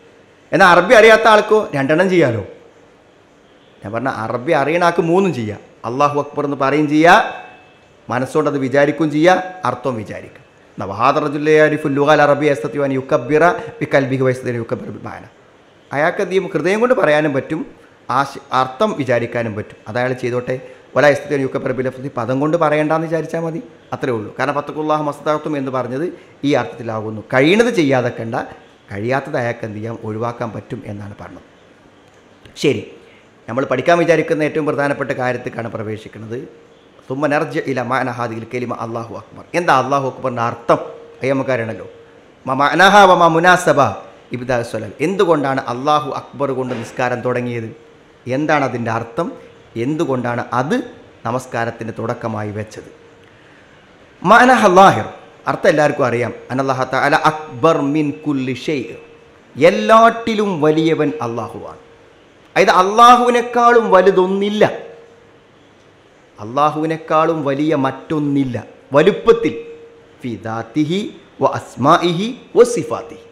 A: എന്നാൽ അറബി അറിയാത്ത ആൾക്കോ 2 ചെയ്യാമല്ലോ. ഞാൻ പറഞ്ഞ അറബി അറിയണ ആൾക്ക് 3 ചെയ്യാം. അള്ളാഹു അക്ബർ എന്ന് പറയും ചെയ്യുക, മനസ്സുകൊണ്ട് അത് വിചാരിക്കുകയും ചെയ്യുക, അർത്ഥവും വിചാരിക്കുക. അയാൾക്ക് എന്ത് ചെയ്യും? ഹൃദയം കൊണ്ട് പറയാനും പറ്റും, അർത്ഥം വിചാരിക്കാനും പറ്റും. അതയാൾ ചെയ്തോട്ടെ. വലായസ്തീൻ യുക്കബിലഫ്തി. പദം കൊണ്ട് പറയേണ്ടെന്ന് വിചാരിച്ചാൽ മതി, അത്രേ ഉള്ളൂ. കാരണം ഫത്തഖുല്ലാഹ മസ്തഅതും എന്ന് പറഞ്ഞത് ഈ അർത്ഥത്തിലാകുന്നു. കഴിയുന്നത് ചെയ്യാതെ കണ്ട, കഴിയാത്തത് അയാൾക്ക് എന്ത് ചെയ്യാം? ഒഴിവാക്കാൻ പറ്റും എന്നാണ് പറഞ്ഞത്. ശരി, നമ്മൾ പഠിക്കാൻ വിചാരിക്കുന്ന ഏറ്റവും പ്രധാനപ്പെട്ട കാര്യത്തിലേക്കാണ് പ്രവേശിക്കുന്നത്. സുമ്മ നർജ ഇല മഅന ഹാദിഹിൽ കലിമ അല്ലാഹു അക്ബർ. എന്താ അല്ലാഹു അക്ബറിൻ്റെ അർത്ഥം? അയ്യമ്മക്കാരാണല്ലോ. മഅനഹ വമ മുനാസബ ഇബ്ദാ സ്വലാൽ. എന്തുകൊണ്ടാണ് അല്ലാഹു അക്ബർ കൊണ്ട് നിസ്കാരം തുടങ്ങിയത്? എന്താണ് അതിൻ്റെ അർത്ഥം? എന്തുകൊണ്ടാണ് അത് നമസ്കാരത്തിൻ്റെ തുടക്കമായി വെച്ചത്? മഅനഹ ലാഹിർ. അർത്ഥം എല്ലാവർക്കും അറിയാം. അനല്ലാഹു തആല അക്ബർ മിൻ കുല്ലി ഷൈഇ. എല്ലാറ്റിലും വലിയവൻ അല്ലാഹുവാണ്. അതായത് അല്ലാഹുവിനേക്കാളും വലുതൊന്നില്ല, അള്ളാഹുവിനേക്കാളും വലിയ മറ്റൊന്നില്ല വലുപ്പത്തിൽ. ഫി ദാത്തിഹി വ അസ്മാഇഹി വ സിഫാത്തിഹി.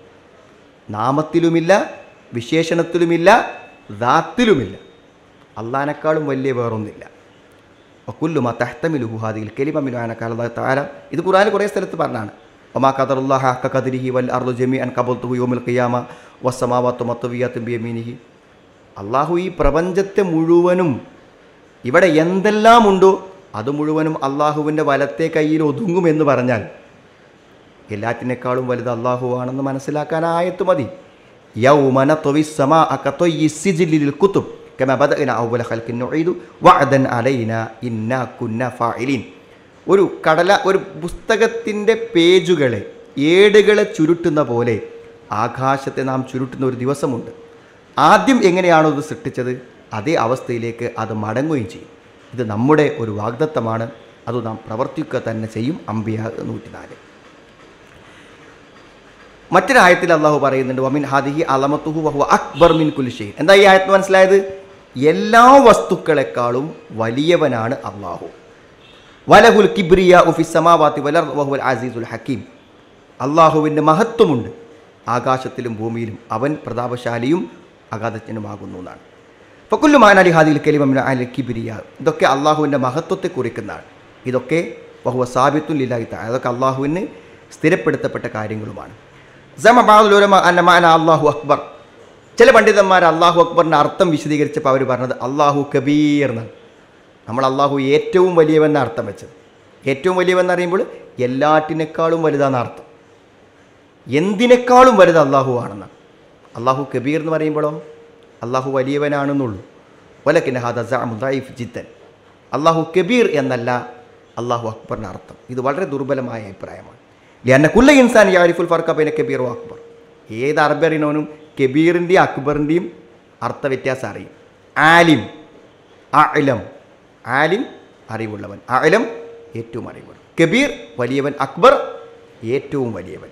A: നാമത്തിലുമില്ല, വിശേഷണത്തിലുമില്ല, ദാത്തിലുമില്ല. അള്ളാഹിനേക്കാളും വലിയ വേറൊന്നില്ല. വകുല്ലു മാ തഹ്തമിലുഹു ഹാദിഹിൽ കലിമ മിൻ അന ഖാല അല്ലാഹു തആല. ഇത് ഖുർആനിൽ കുറേ സ്ഥലത്ത് പറഞ്ഞാണ്. വമാ ഖദറുല്ലാഹ ഹഖ ഖദ്രിഹി വൽ അർളു ജമീഅൻ ഖബൽതുഹു യൗമൽ ഖിയാമ വസ്സമാവാതു മത്വിയാത്തുൻ ബിയമീനിഹി. അള്ളാഹു ഈ പ്രപഞ്ചത്തെ മുഴുവനും, ഇവിടെ എന്തെല്ലാം ഉണ്ടോ അത് മുഴുവനും അള്ളാഹുവിൻ്റെ വലത്തെ കയ്യിൽ ഒതുങ്ങുമെന്ന് പറഞ്ഞാൽ എല്ലാറ്റിനേക്കാളും വലുത് അള്ളാഹുവാണെന്ന് മനസ്സിലാക്കാൻ ആയത്ത് മതി. യൗമ നത്വി സ്സമാഅ കത്വയ്യി സിജ്ലി ലിൽ കുതുബ് കമാ ബദഅന അവ്വല ഖൽഖിൻ നുഈദു വഅദൻ അലൈനാ ഇന്നാ കുന്നാ ഫാഇലീൻ. ഒരു പുസ്തകത്തിൻ്റെ പേജുകളെ, ഏടുകളെ ചുരുട്ടുന്ന പോലെ ആകാശത്തെ നാം ചുരുട്ടുന്ന ഒരു ദിവസമുണ്ട്. ആദ്യം എങ്ങനെയാണോ ഇത് സൃഷ്ടിച്ചത് അതേ അവസ്ഥയിലേക്ക് അത് മടങ്ങുകയും ചെയ്യും. ഇത് നമ്മുടെ ഒരു വാഗ്ദത്തമാണ്, അത് നാം പ്രവർത്തിക്കുക തന്നെ ചെയ്യും. അംബിയ 104. മറ്റൊരായത്തിൽ അള്ളാഹു പറയുന്നുണ്ട് വമിൻ ഹാദിഹി അലമത്തുഹു വഹുവ അക്ബർ മിൻ കുല്ലി ഷൈ. എന്താ ഈ ആയത്ത് മനസ്സിലായത്? എല്ലാ വസ്തുക്കളെക്കാളും വലിയവനാണ് അള്ളാഹു. വലഹുൽ കിബ്രിയാഉ ഫിസ് സമാവാതി വൽ അർദ് വഹുവൽ അസീസുൽ ഹക്കീം. അള്ളാഹുവിൻ്റെ മഹത്വമുണ്ട് ആകാശത്തിലും ഭൂമിയിലും, അവൻ പ്രതാപശാലിയും അഗാധജ്ഞനുമാകുന്നു എന്നാണ്. ഫകുല്ലു മാന ലി ഹാദിഹിൽ കലിമ മിൻ അൽ കിബ്രിയാ. ഇതൊക്കെ അള്ളാഹുവിൻ്റെ മഹത്വത്തെ കുറിക്കുന്നതാണ്. ഇതൊക്കെ വഹുവ സാബിത്തുൻ ലില്ലാഹി തആല. അതൊക്കെ അള്ളാഹുവിന് സ്ഥിരപ്പെടുത്തപ്പെട്ട കാര്യങ്ങളുമാണ്. അല്ലാഹു അക്ബർ. ചില പണ്ഡിതന്മാർ അള്ളാഹു അക്ബറിൻ്റെ അർത്ഥം വിശദീകരിച്ചപ്പോൾ അവർ പറഞ്ഞത് അള്ളാഹു കബീർ എന്നാണ്. നമ്മൾ അള്ളാഹു ഏറ്റവും വലിയവെന്ന അർത്ഥം വെച്ചത്. ഏറ്റവും വലിയവെന്ന് പറയുമ്പോൾ എല്ലാറ്റിനേക്കാളും വലുതാണെന്ന അർത്ഥം. എന്തിനേക്കാളും വലുത് അള്ളാഹു ആണെന്നാണ്. അള്ളാഹു കബീർ എന്ന് പറയുമ്പോഴോ അള്ളാഹു വലിയവനാണെന്നുള്ളൂ. വലക്കിൻ ഹാദ സഅമു ദഈഫ് ജിദ്ദൻ. അള്ളാഹു കബീർ എന്നല്ല അള്ളാഹു അക്ബറിൻ്റെ അർത്ഥം. ഇത് വളരെ ദുർബലമായ അഭിപ്രായമാണ്. ലിഅന്ന കുല്ല ഇൻസാൻ യഅരിഫുൽ ഫർഖ ബൈന കബീർ വ അക്ബർ. ഏത് അറബി അറിയണവനും കബീറിൻ്റെയും അക്ബറിൻ്റെയും അർത്ഥവ്യത്യാസം അറിയും. ആലിം, അഅലം. ആലിം അറിവുള്ളവൻ, അഅലം ഏറ്റവും അറിവുള്ളവൻ, കബീർ വലിയവൻ, അക്ബർ ഏറ്റവും വലിയവൻ.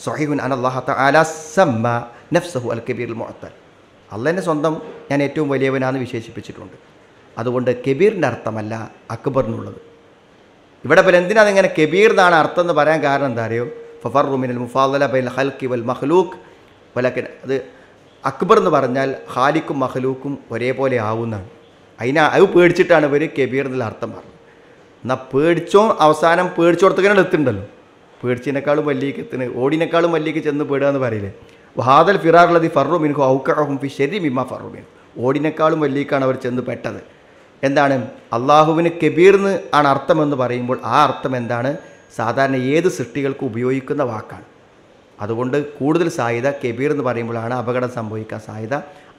A: സ്വഹീഹുൻ അനല്ലാഹ തആല സമ്മ നഫ്സഹു അൽ കബീറുൽ മുഅത്തൽ. അള്ളാഹിൻ്റെ സ്വന്തം ഞാൻ ഏറ്റവും വലിയവനാണെന്ന് വിശേഷിപ്പിച്ചിട്ടുണ്ട്. അതുകൊണ്ട് കബീറിൻ്റെ അർത്ഥമല്ല അക്ബറിനുള്ളത്. ഇവിടെ പിന്നെ എന്തിനാണ് ഇങ്ങനെ കബീർ എന്നാണ് അർത്ഥം എന്ന് പറയാൻ കാരണം എന്താ അറിയോ? ഫഫറു മിനൽ മുഫാദല ബൈനൽ ഖൽഖി വൽ മഖ്ലൂഖ്. വലക്കിൻ അത് അക്ബർ എന്ന് പറഞ്ഞാൽ ഖാലിക്കും മഖ്ലൂക്കും ഒരേപോലെ ആവുന്നതാണ്. അത് പേടിച്ചിട്ടാണ് ഇവർ കബീർ എന്നുള്ള അർത്ഥം പറഞ്ഞത്. എന്നാൽ പേടിച്ചോ അവസാനം പേടിച്ചോടത്തേക്കാണ് എത്തുന്നുണ്ടല്ലോ. പേടിച്ചതിനേക്കാളും വലിയേക്ക് എത്തുന്നത്, ഓടിനേക്കാളും വലിയേക്ക് ചെന്ന് പേടുക എന്ന് പറയില്ലേ. വഹാദൽ ഫിറാറുള്ളത് ഫറു മിൻഹു ഔക്കഅഹും ഫി ശരി മിമ്മ ഫറു മിൻ. ഓടിനേക്കാളും വലിയേക്കാണ് അവർ ചെന്ന് പെട്ടത്. എന്താണ് അള്ളാഹുവിന് കബീർ എന്ന് ആണ് അർത്ഥമെന്ന് പറയുമ്പോൾ ആ അർത്ഥം എന്താണ്? സാധാരണ ഏത് സൃഷ്ടികൾക്കും ഉപയോഗിക്കുന്ന വാക്കാണ്. അതുകൊണ്ട് കൂടുതൽ സാധ്യത കബീർ എന്ന് പറയുമ്പോഴാണ് അപകടം സംഭവിക്കാൻ സാധ്യത.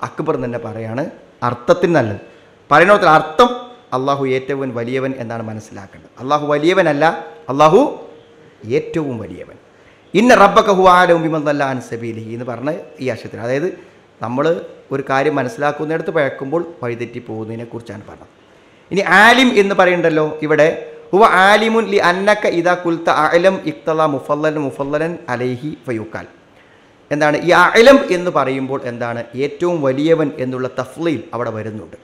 A: അക്ബർ തന്നെ പറയാണ് അർത്ഥത്തിന് നല്ലത്. പറയുന്ന അർത്ഥം അള്ളാഹു ഏറ്റവും വലിയവൻ എന്നാണ് മനസ്സിലാക്കേണ്ടത്. അള്ളാഹു വലിയവനല്ല, അള്ളാഹു ഏറ്റവും വലിയവൻ. ഇന്ന റബ്ബക ഹുവ അഅലമു ബിമൻ ളല്ല അൻ സബീലിഹി എന്ന് പറഞ്ഞ ഈ ആശയത്തിൽ, അതായത് നമ്മൾ ഒരു കാര്യം മനസ്സിലാക്കുന്നിടത്ത് പഴക്കുമ്പോൾ വഴിതെറ്റി പോകുന്നതിനെ കുറിച്ചാണ് പറഞ്ഞത്. ഇനി ആലിം എന്ന് പറയുന്നുണ്ടല്ലോ ഇവിടെ, ഹുവ ആലിമുൻ ലി അന്നക ഇദാ ഖുൽത അഅലം ഇഖ്തള മുഫല്ലലൻ അലൈഹി ഫയുക്കാൽ. എന്താണ് ഈ അഅലം എന്ന് പറയുമ്പോൾ എന്താണ്? ഏറ്റവും വലിയവൻ എന്നുള്ള തഫ്ളീൽ അവിടെ വരുന്നുണ്ട്.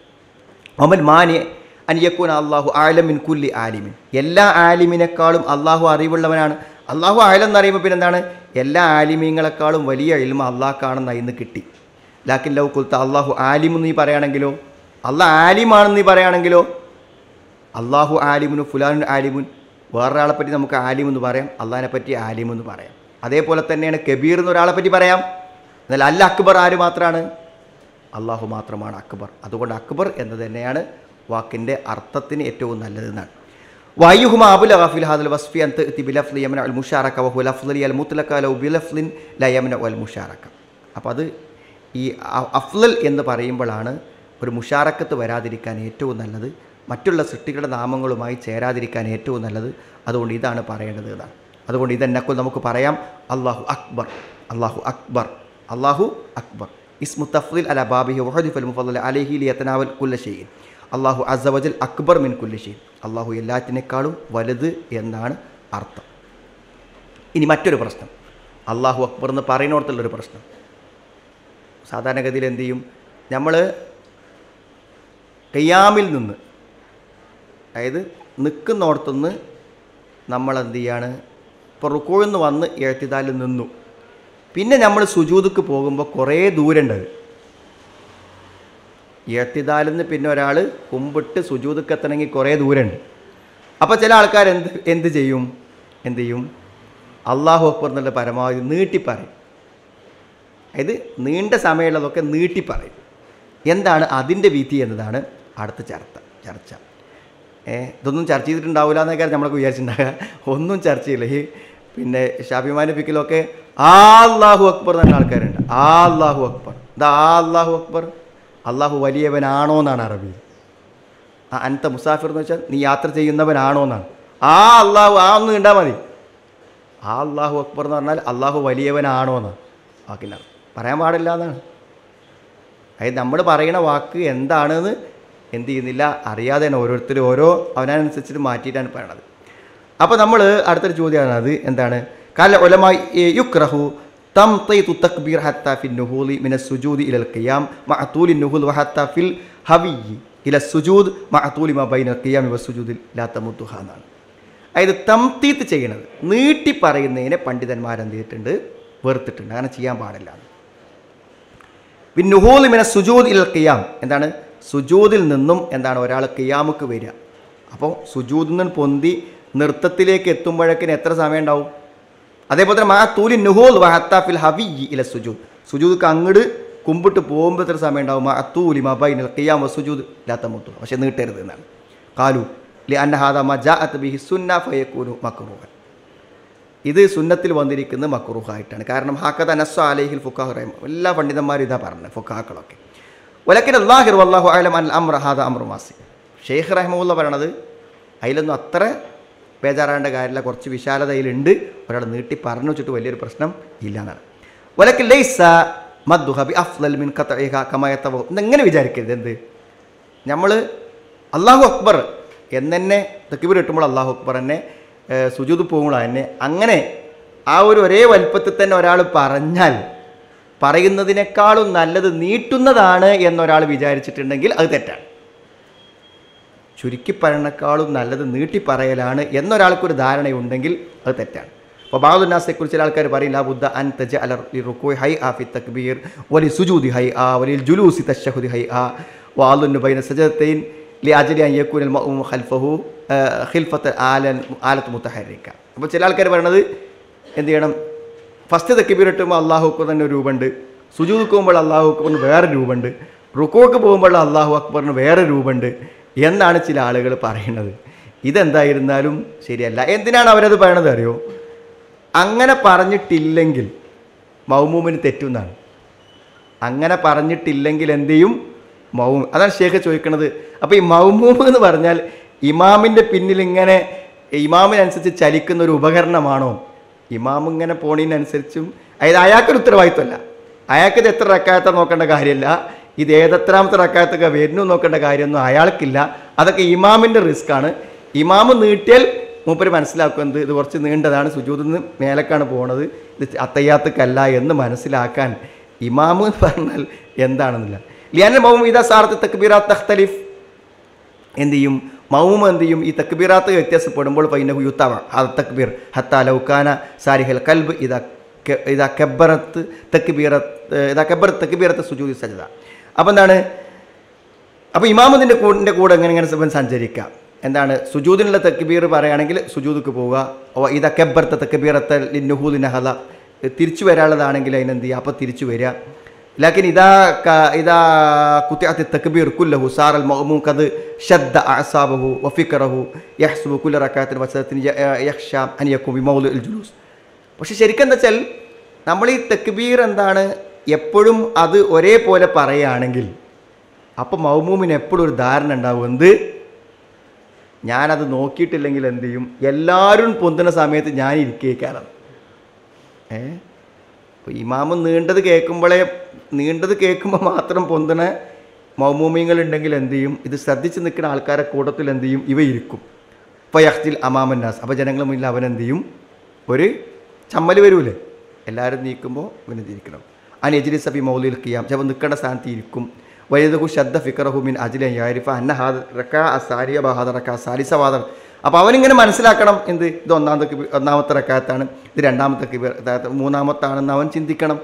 A: ഒമൻ മാനി അൻ യകൂന അല്ലാഹു അഅലം മിൻ കുല്ലി ആലിമിൻ. എല്ലാ ആലിമിനേക്കാളും അള്ളാഹു അറിവുള്ളവനാണ്. അള്ളാഹു അഅലം എന്ന് പറയുമ്പോൾ പിന്നെ എന്താണ്? എല്ലാ ആലിമീങ്ങളെക്കാളും വലിയ ഇൽമ അള്ളാഹ്ക്കാണെന്ന് ഇന്ന് കിട്ടി. ലാക്കിൻ ലൗ ഖുൽത അള്ളാഹു ആലിമെന്ന് നീ പറയുകയാണെങ്കിലോ, അള്ളാഹ് ആലിമാണെന്ന് നീ പറയുകയാണെങ്കിലോ, അള്ളാഹു ആലിമുൻ ഫുലാനുൻ ആലിമുൻ, വേറൊരാളെ പറ്റി നമുക്ക് ആലിമെന്ന് പറയാം, അള്ളാഹിനെ പറ്റി ആലിമെന്ന് പറയാം. അതേപോലെ തന്നെയാണ് കബീർ എന്നൊരാളെ പറ്റി പറയാം. എന്നാൽ അല്ല അക്ബർ ആര് മാത്രമാണ്? അള്ളാഹു മാത്രമാണ് അക്ബർ. അതുകൊണ്ട് അക്ബർ എന്ന് തന്നെയാണ് വാക്കിൻ്റെ അർത്ഥത്തിന് ഏറ്റവും നല്ലതെന്നാണ്. വയ്യുഹുമ അബുലഗ ഫിൽ ഹാദൽ വസ്ഫി അൻ തഅതി ബിലഫ്ളി യമന അൽ മുശാറക വഹുവ അഫ്ളലി അൽ മുത്ലഖ ലൗ ബിലഫ്ളിൻ ലാ യമന അൽ മുശാറക. അപ്പോൾ അത് ഈ അഫ്ളൽ എന്ന് പറയുമ്പോഴാണ് ഒരു മുഷാറക്കത്ത് വരാതിരിക്കാൻ ഏറ്റവും നല്ലത്, മറ്റുള്ള സൃഷ്ടികളുടെ നാമങ്ങളുമായി ചേരാതിരിക്കാൻ ഏറ്റവും നല്ലത്. അതുകൊണ്ട് ഇതാണ് പറയേണ്ടത് എന്നാണ്. അതുകൊണ്ട് ഇതെന്നെക്കുൾ നമുക്ക് പറയാം അല്ലാഹു അക്ബർ, അല്ലാഹു അക്ബർ, അല്ലാഹു അക്ബർ. ഇസ്മു തഫ്ളീൽ അല ബാബിഹി വഹദിഫൽ മുഫല്ലൽ അലൈഹി ലിയതനാവൽ കുല്ല ഷൈഇൻ. അല്ലാഹു അസ്സ വജൽ അക്ബർ മിൻ കുല്ലി ഷൈഇൻ. അല്ലാഹു എല്ലാറ്റിനേക്കാളും വലുത് എന്നാണ് അർത്ഥം. ഇനി മറ്റൊരു പ്രശ്നം, അല്ലാഹു അക്ബർ എന്ന് പറയുന്നിടത്തുള്ളൊരു പ്രശ്നം. സാധാരണഗതിയിൽ എന്തു ചെയ്യും നമ്മൾ? ഖിയാമിൽ നിന്ന്, അതായത് നിൽക്കുന്നിടത്തുനിന്ന് നമ്മൾ എന്ത് ചെയ്യാണ്? ഇപ്പോൾ റുക്കൂഇൽ നിന്ന് വന്ന് ഇഅ്തിദാലിൽ നിന്നു, പിന്നെ നമ്മൾ സുജൂദുക്ക് പോകുമ്പോൾ കുറേ ദൂരമുണ്ട്. ഇഅ്തിദാലിൽ നിന്ന് പിന്നെ ഒരാൾ കുമ്പിട്ട് സുജൂദുക്ക് എത്തണമെങ്കിൽ കുറേ ദൂരമുണ്ട്. അപ്പോൾ ചില ആൾക്കാർ എന്ത് ചെയ്യും? അല്ലാഹു അക്ബർ എന്നുള്ള പരമാവധി നീട്ടിപ്പറയും. അതായത് നീണ്ട സമയമുള്ളതൊക്കെ നീട്ടിപ്പറയും. എന്താണ് അതിൻ്റെ വിധി എന്നതാണ് അടുത്ത ചർച്ച. ഇതൊന്നും ചർച്ച ചെയ്തിട്ടുണ്ടാവില്ല എന്നൊക്കെ നമ്മളൊക്കെ വിചാരിച്ചിട്ടുണ്ടാകുക. ഒന്നും ചർച്ച ചെയ്യില്ല. ഈ പിന്നെ ഷാഫിമാൻ്റെ ഫിക്കിലൊക്കെ അല്ലാഹു അക്ബർ എന്ന് പറഞ്ഞ ആൾക്കാരുണ്ട്. അല്ലാഹു അക്ബർ, ഇതാ അല്ലാഹു അക്ബർ. അള്ളാഹു വലിയവനാണോ എന്നാണ് അറബിയിൽ. അൻത മുസാഫിർ എന്ന് വെച്ചാൽ നീ യാത്ര ചെയ്യുന്നവനാണോ എന്നാണ്. അള്ളാഹു ഒന്ന് കണ്ടാൽ മതി. അല്ലാഹു അക്ബർ എന്ന് പറഞ്ഞാൽ അള്ളാഹു വലിയവനാണോ എന്നാണ് വാക്കിൻ്റെ പറയാൻ പാടില്ല എന്നാണ്. അതായത് നമ്മൾ പറയുന്ന വാക്ക് എന്താണെന്ന് എന്ത് ചെയ്യുന്നില്ല, അറിയാതെയാണ് ഓരോരുത്തരും ഓരോ അവനനുസരിച്ചിട്ട് മാറ്റിയിട്ടാണ് പറയണത്. അപ്പോൾ നമ്മൾ അടുത്തൊരു ചോദ്യമാണ്, അത് എന്താണ്? കാല ഉലമായി യുക്റഹു തംതീതു തക്ബീർ ഹത്താ ഫിൽ നുഹൂലി മിനസ് സുജൂദി ഇലൽ ഖിയാം മഅ തൂലി നുഹൂൽ വഹത്താ ഫിൽ ഹവിയ്യി ഇലസ് സുജൂദ് മഅ തൂലി മാ ബൈനൽ ഖിയാമി വസ്സുജൂദി ലാ തമുദ്ദുഹ എന്നാണ്. അതായത് തംതീത്ത് ചെയ്യണത്, നീട്ടി പറയുന്നതിനെ പണ്ഡിതന്മാരെന്ത് ചെയ്തിട്ടുണ്ട്? വെറുത്തിട്ടുണ്ട്. അങ്ങനെ ചെയ്യാൻ പാടില്ല. പിന്നെ നുഹൂൽ മിനസ് സുജൂദ് ഇലൽ ഖിയാം എന്താണ്? സുജൂദിൽ നിന്നും എന്താണ് ഒരാൾ ഖിയാമുക്ക് വരിക. അപ്പോൾ സുജൂദിൽ നിന്ന് പൊന്തി നൃത്തത്തിലേക്ക് എത്തുമ്പോഴേക്കിന് എത്ര സമയം ഉണ്ടാവും? അതേപോലെ തന്നെ മാ തൂലി നുഹൂൽ വഹത്താഫിൽ ഹവി ഇല സുജൂദ്, സുജൂദ് അങ്ങട് കുമ്പിട്ട് പോകുമ്പോൾ എത്ര സമയം ഉണ്ടാവും? മാ തൂലി മബൈനൽ ഖിയാം വസുജൂദ് ലാ തമുത്തു, പക്ഷേ നീട്ടരുത് എന്നാണ്. ഖാലു ലിഅന്ന ഹാദാ മാ ജാഅത് ബിഹി സുന്ന ഫയകൂനു മക്റൂഹൻ, ഇത് സുന്നത്തിൽ വന്നിരിക്കുന്നത് മക്റൂഹായിട്ടാണ്. കാരണം ഹാക്കദ നസ്സ അലൈഹിൽ ഫുഖാഹു റഹിം, എല്ലാ പണ്ഡിതന്മാരും ഇതാ പറഞ്ഞത്, ഫുഖാക്കളൊക്കെ. വലക്കിൻ അല്ലാഹു വല്ലാഹു അഅലം അൽ അംറ ഹാദാ അംറു വാസി, ഷെയ്ഖ് റഹിമഹുല്ല പറയണത് അതിലൊന്നും അത്ര ബേജാറാവേണ്ട കാര്യമില്ല, കുറച്ച് വിശാലതയിലുണ്ട്, ഒരാൾ നീട്ടി പറഞ്ഞു വെച്ചിട്ട് വലിയൊരു പ്രശ്നം ഇല്ല എന്നാണ്. വലക്കിൻ ലൈസ മദ്ദുഹ ബി അഫ്ളൽ മിൻ ഖത്ഇഹ കമാ യതവ, ഇങ്ങനെ വിചാരിക്കരുത്. എന്ത് നമ്മൾ അല്ലാഹു അക്ബർ എന്നെ തക്ബീർ കിട്ടുമ്പോൾ അല്ലാഹു അക്ബർ എന്നെ സുജൂദ് പോകുമ്പോൾ തന്നെ അങ്ങനെ ആ ഒരു ഒരേ വലുപ്പത്തിൽ തന്നെ ഒരാൾ പറഞ്ഞാൽ പറയുന്നതിനേക്കാളും നല്ലത് നീട്ടുന്നതാണ് എന്നൊരാൾ വിചാരിച്ചിട്ടുണ്ടെങ്കിൽ അത് തെറ്റാണ്. ചുരുക്കി പറയുന്നതിനേക്കാളും നല്ലത് നീട്ടി പറയലാണ് എന്നൊരാൾക്കൊരു ധാരണയുണ്ടെങ്കിൽ അത് തെറ്റാണ്. അപ്പോൾ ബാദുന്നാസെക്കുറിച്ച് ആൾക്കാർ പറയും ലാ ബുദ്ദ അൻ തജ അല റുക്കൂ ഹൈ ആ ഫി തക്ബീർ വലി സുജൂദി ഹൈ ആ വലിൽ ജുലൂസി തശഹുദി ഹൈ ആ വാലുന്നു ബൈന സജദതൈൻ ലി അജ്ലി അൻ യകൂന മഅ്മൂം ഖൽഫഹു ഖിൽഫത്ത് ആലത്ത് മുതഹരിക. അപ്പോൾ ചില ആൾക്കാർ പറയണത് എന്ത് ചെയ്യണം, ഫസ്റ്റ് തക്ബീർ ഇട്ടുമ്പോൾ അല്ലാഹു അക്ബർ തന്നെ ഒരു രൂപമുണ്ട്, സുജൂദ് പോകുമ്പോൾ അല്ലാഹു അക്ബറിന് വേറെ രൂപമുണ്ട്, റുക്കൂക്ക് പോകുമ്പോൾ അല്ലാഹു അക്ബറിന് വേറെ രൂപമുണ്ട് എന്നാണ് ചില ആളുകൾ പറയുന്നത്. ഇതെന്തായിരുന്നാലും ശരിയല്ല. എന്തിനാണ് അവരത് പറയണത് അറിയോ? അങ്ങനെ പറഞ്ഞിട്ടില്ലെങ്കിൽ മൗമൂമിന് തെറ്റുന്നതാണ്. അങ്ങനെ പറഞ്ഞിട്ടില്ലെങ്കിൽ എന്ത് ചെയ്യും? മൗമൂം. അതാണ് ഷേഖ് ചോദിക്കുന്നത്. അപ്പോൾ ഈ മൗമൂം എന്ന് പറഞ്ഞാൽ ഇമാമിൻ്റെ പിന്നിൽ ഇങ്ങനെ ഇമാമിനനുസരിച്ച് ചലിക്കുന്ന ഒരു ഉപകരണമാണോ? ഇമാം ഇങ്ങനെ പോണതിനനുസരിച്ചും, അതായത് അയാൾക്കൊരു ഉത്തരവാദിത്വമല്ല, അയാൾക്ക് ഇത് എത്ര റക്കായത്ത നോക്കേണ്ട കാര്യമല്ല, ഇത് ഏതെത്രാമത്തെ റക്കായത്തൊക്കെ വരുന്നു നോക്കേണ്ട കാര്യമൊന്നും അയാൾക്കില്ല. അതൊക്കെ ഇമാമിൻ്റെ റിസ്ക്കാണ്. ഇമാമ് നീട്ടിയാൽ മൂപ്പര് മനസ്സിലാക്കുന്നത് ഇത് കുറച്ച് നീണ്ടതാണ്, സുജൂദിൽ നിന്ന് മേലക്കാണ് പോണത്, ഇത് അത്തയ്യാത്തക്കല്ല എന്ന് മനസ്സിലാക്കാൻ ഇമാമ് പറഞ്ഞാൽ എന്താണെന്നില്ല. ലിയാന മൗമൂം ഇദാ സാറത്ത് തക്ബീറാത്ത് തഖ്തലിഫ്, എന്ത് ചെയ്യും? മൗമൂം എന്ത് ചെയ്യും? ഈ തക്ബീറാത്ത് വ്യത്യാസപ്പെടുമ്പോൾ ഫൈനഹു യുത്തബ അത് തക്ബീർ ഹത്താ ലൗ കാന സാരിഹൽ ഖൽബ് ഇദാ കബ്ബറത്ത് തക്ബീറത്ത് സുജൂദി സജദ. അപ്പോൾ എന്താണ്? അപ്പോൾ ഇമാമതിൻ്റെ കൂടെ എങ്ങനെ സഞ്ചരിക്കാം? എന്താണ്? സുജൂദിനുള്ള തക്ബീർ പറയുകയാണെങ്കിൽ സുജൂദിക്ക് പോവുക. ഇതാ കബ്ബർത്ത തക്ബീറത്ത ലിന്നുഹൂദി നഹദ, തിരിച്ചു വരാനുള്ളതാണെങ്കിൽ അതിനെന്ത് ചെയ്യുക? അപ്പോൾ തിരിച്ചു വരിക. ലാക്കിൻ ഇതാ കുത്തിഅത്ത് തക്ബീർ കുല്ലഹു സാറൽ മഅ്മൂം ഖദ് ശദ്ദ അഅസാബഹു വഫിക്റഹു യഹ്സുബു കുല്ല റകഅത്തിൻ വസദത്തിൻ യഖ്ഷാ അൻ യകൂം ബിമൗദിഇൽ ജുലൂസ്. പക്ഷെ ശരിക്കും എന്താ വെച്ചാൽ നമ്മൾ ഈ തക്ബീർ എന്താണ് എപ്പോഴും അത് ഒരേപോലെ പറയുകയാണെങ്കിൽ അപ്പോൾ മൗമൂമിന് എപ്പോഴും ഒരു ധാരണ ഉണ്ടാവും, എന്ത് ഞാനത് നോക്കിയിട്ടില്ലെങ്കിൽ എന്ത് ചെയ്യും? എല്ലാവരും പൊന്തുന്ന സമയത്ത് ഞാൻ ഇരിക്കേക്കാറാണ്. അപ്പോൾ ഇമാമ് നീണ്ടത് കേൾക്കുമ്പോൾ മാത്രം പൊന്തുന്ന മൗമൂമിങ്ങളുണ്ടെങ്കിൽ എന്ത് ചെയ്യും? ഇത് ശ്രദ്ധിച്ച് നിൽക്കുന്ന ആൾക്കാരെ കൂട്ടത്തിൽ എന്ത് ചെയ്യും? ഇവ ഇരിക്കും. ഇപ്പോൾ യഖ്തിൽ അമാമന്നാസ്, അപ്പോൾ ജനങ്ങൾ മുന്നിൽ അവനെന്ത് ചെയ്യും? ഒരു ചമ്മൽ വരൂലേ, എല്ലാവരും നീക്കുമ്പോൾ ഇവനെന്തിരിക്കണം. അനിയജിലി സബി മൗലിൽ ഖിയാം, ചിലപ്പോൾ നിൽക്കേണ്ട സ്ഥാനത്ത് ഇരിക്കും. വൈദഹു ശദ്ദ ഫിക്റഹു മിൻ അജ്ലി യാരിഫ അന്ന ഹാദ റക്കാ അസാരിയ ബഹാദ റക്കാ സാലിസ വാദർ. അപ്പോൾ അവനിങ്ങനെ മനസ്സിലാക്കണം, എന്ത് ഇത് ഒന്നാമത്തെ റക്കാത്താണ്, ഇത് രണ്ടാമത്തെ മൂന്നാമത്താണെന്ന് അവൻ ചിന്തിക്കണം.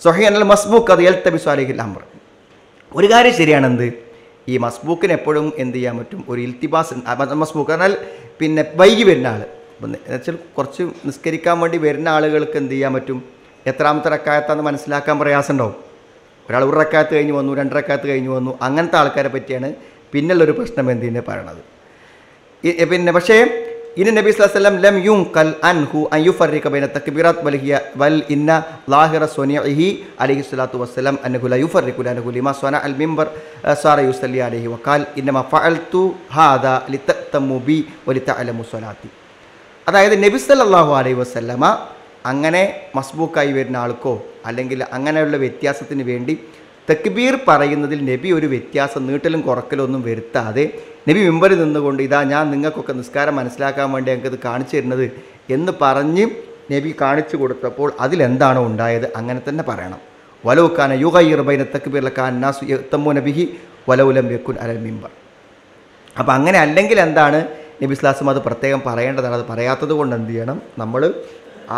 A: സ്വഹീഹ് അൽ മസ്ബൂക്ക് അത് യൽതബിസു അലൈഹിൽ അംർ. ഒരു കാര്യം ശരിയാണെന്ത്, ഈ മസ്ബൂക്കിന് എപ്പോഴും എന്ത് ചെയ്യാൻ പറ്റും? ഒരു ഇൽത്തിബാസ്. മസ്ബൂക്ക് പറഞ്ഞാൽ പിന്നെ വൈകി വരുന്ന ആൾ, എന്നുവെച്ചാൽ കുറച്ച് നിസ്കരിക്കാൻ വേണ്ടി വരുന്ന ആളുകൾക്ക് എന്ത് ചെയ്യാൻ പറ്റും? എത്രാമത്തെ റക്കായത്താന്ന് മനസ്സിലാക്കാൻ പ്രയാസമുണ്ടാവും. ഒരാൾ ഒരു റക്കാത്ത് കഴിഞ്ഞ് വന്നു, 2 റക്കാത്ത് കഴിഞ്ഞ് വന്നു, അങ്ങനത്തെ ആൾക്കാരെ പറ്റിയാണ് പിന്നുള്ളൊരു പ്രശ്നം എന്തിനെ പറയണത്. പിന്നെ പക്ഷേ ഇനി നബി സ്വല്ലല്ലാഹു അലൈഹി വസല്ലം ലം യുൻഖൽ അൻഹു അൻ യുഫർരിക ബൈന തക്ബീറാത്ത് വൽ ഇന്ന ലാഹിറ സ്വനിഇഹി അലൈഹി സ്വലാത്തു വസ്സലാം അൻഹു ലാ യുഫർരികു ലഹു ലിമാ സ്വന അൽ മിംബർ സാറ യുസല്ലി അലൈഹി വഖാൽ ഇന്നമാ ഫഅൽതു ഹാദാ ലിതതമു ബി വലിതഅലമു സ്വലാത്തി. അതായത് നബി സല്ലല്ലാഹു അലൈഹി വസല്ലമ അങ്ങനെ മസ്ബൂക്കായി വരുന്ന ആൾക്കോ അല്ലെങ്കിൽ അങ്ങനെയുള്ള വ്യത്യാസത്തിന് വേണ്ടി തക്ബീർ പറയുന്നതിൽ നബി ഒരു വ്യത്യാസം നീട്ടലും കുറക്കലും ഒന്നും വരുത്താതെ നബി മിമ്പറിൽ നിന്നുകൊണ്ട് ഇതാ ഞാൻ നിങ്ങൾക്കൊക്കെ നിസ്കാരം മനസ്സിലാക്കാൻ വേണ്ടി ഞങ്ങൾക്കത് കാണിച്ചു തരുന്നത് എന്ന് പറഞ്ഞ് നബി കാണിച്ചു കൊടുത്തപ്പോൾ അതിലെന്താണോ ഉണ്ടായത് അങ്ങനെ തന്നെ പറയണം. വലൗകാന യുഗയ്യിറു ബൈന തക്ബീർ ലകാന നാസു യതമൂന ബിഹി വലൗ ലം യകുൻ അലൽ മിമ്പർ. അപ്പോൾ അങ്ങനെ അല്ലെങ്കിൽ എന്താണ് നബി സ്വല്ലല്ലാഹു അലൈഹി വസല്ലം അത് പ്രത്യേകം പറയേണ്ടതാണ്. അത് പറയാത്തത് കൊണ്ട് എന്ത് ചെയ്യണം? നമ്മൾ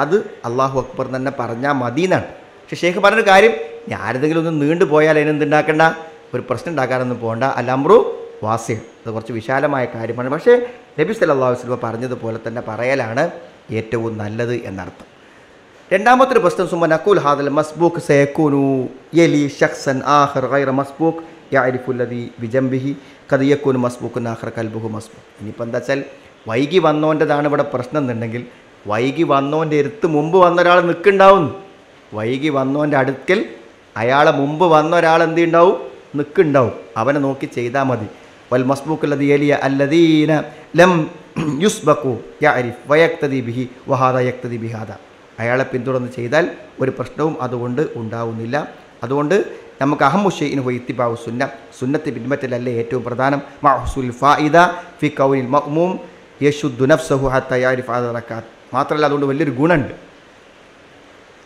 A: അത് അല്ലാഹു അക്ബർ തന്നെ പറഞ്ഞാൽ മതി എന്നാണ്. പക്ഷേ ഷെയ്ഖ് പറഞ്ഞൊരു കാര്യം, ഞാനിതെങ്കിലും ഒന്ന് നീണ്ടു പോയാൽ അതിനെന്തുണ്ടാക്കണ്ട, ഒരു പ്രശ്നം ഉണ്ടാക്കാനൊന്നും പോകണ്ട. അൽ-അംറു വാസിഅ, അത് കുറച്ച് വിശാലമായ കാര്യമാണ്. പക്ഷേ നബി സല്ലല്ലാഹു അലൈഹി വസല്ലം പറഞ്ഞതുപോലെ തന്നെ പറയലാണ് ഏറ്റവും നല്ലത് എന്നർത്ഥം. രണ്ടാമത്തെ പ്രശ്നം സുമ്മ നഖൂൽ ഹാദൽ മസ്ബൂഖ് സയകൂനു യലി ശഖ്സൻ ആഖർ ഗൈറ മസ്ബൂഖ് യഅരിഫു അല്ലദി ബിജംബിഹി ഖദ് യകൂനു മസ്ബൂഖുൻ ആഖർ ഖൽബുഹു മസ്ബൂഖ്. ഇനിയിപ്പോൾ എന്താ വെച്ചാൽ വൈകി വന്നോൻ്റെതാണ് ഇവിടെ പ്രശ്നം എന്നുണ്ടെങ്കിൽ വൈകി വന്നോൻ്റെ അടുത്ത് മുമ്പ് വന്ന ഒരാൾ നിൽക്കുന്നുണ്ടാവുന്നു. വൈകി വന്നോൻ്റെ അടുക്കൽ അയാളെ മുമ്പ് വന്ന ഒരാൾ എന്ത് ഉണ്ടാവും? നിൽക്കുന്നുണ്ടാവും. അവനെ നോക്കി ചെയ്താൽ മതി. വൽ മസ്ബൂഖ് അല്ലദി യലിയ അല്ലദീന ലം യുസ്ബഖു യഅരിഫ് വയക്തദി ബിഹി വഹാദ യക്തദി ബിഹാദ. അയാളെ പിന്തുടർന്ന് ചെയ്താൽ ഒരു പ്രശ്നവും അതുകൊണ്ട് ഉണ്ടാവുന്നില്ല. അതുകൊണ്ട് നമുക്ക് അഹമ്മുഷൈഇൻ ഹുവ ഇത്തിബാഉ സുന്ന, സുന്നത്ത് പിൻപറ്റലല്ലേ ഏറ്റവും പ്രധാനം. മഹ്സുൽ ഫായിദ ഫി കൗനിൽ മഅ്മൂം യശുദ്ദു നഫ്സഹു ഹത്ത യഅരിഫ അദദ റക്അത്ത്. മാത്രമല്ല അതുകൊണ്ട് വലിയൊരു ഗുണമുണ്ട്.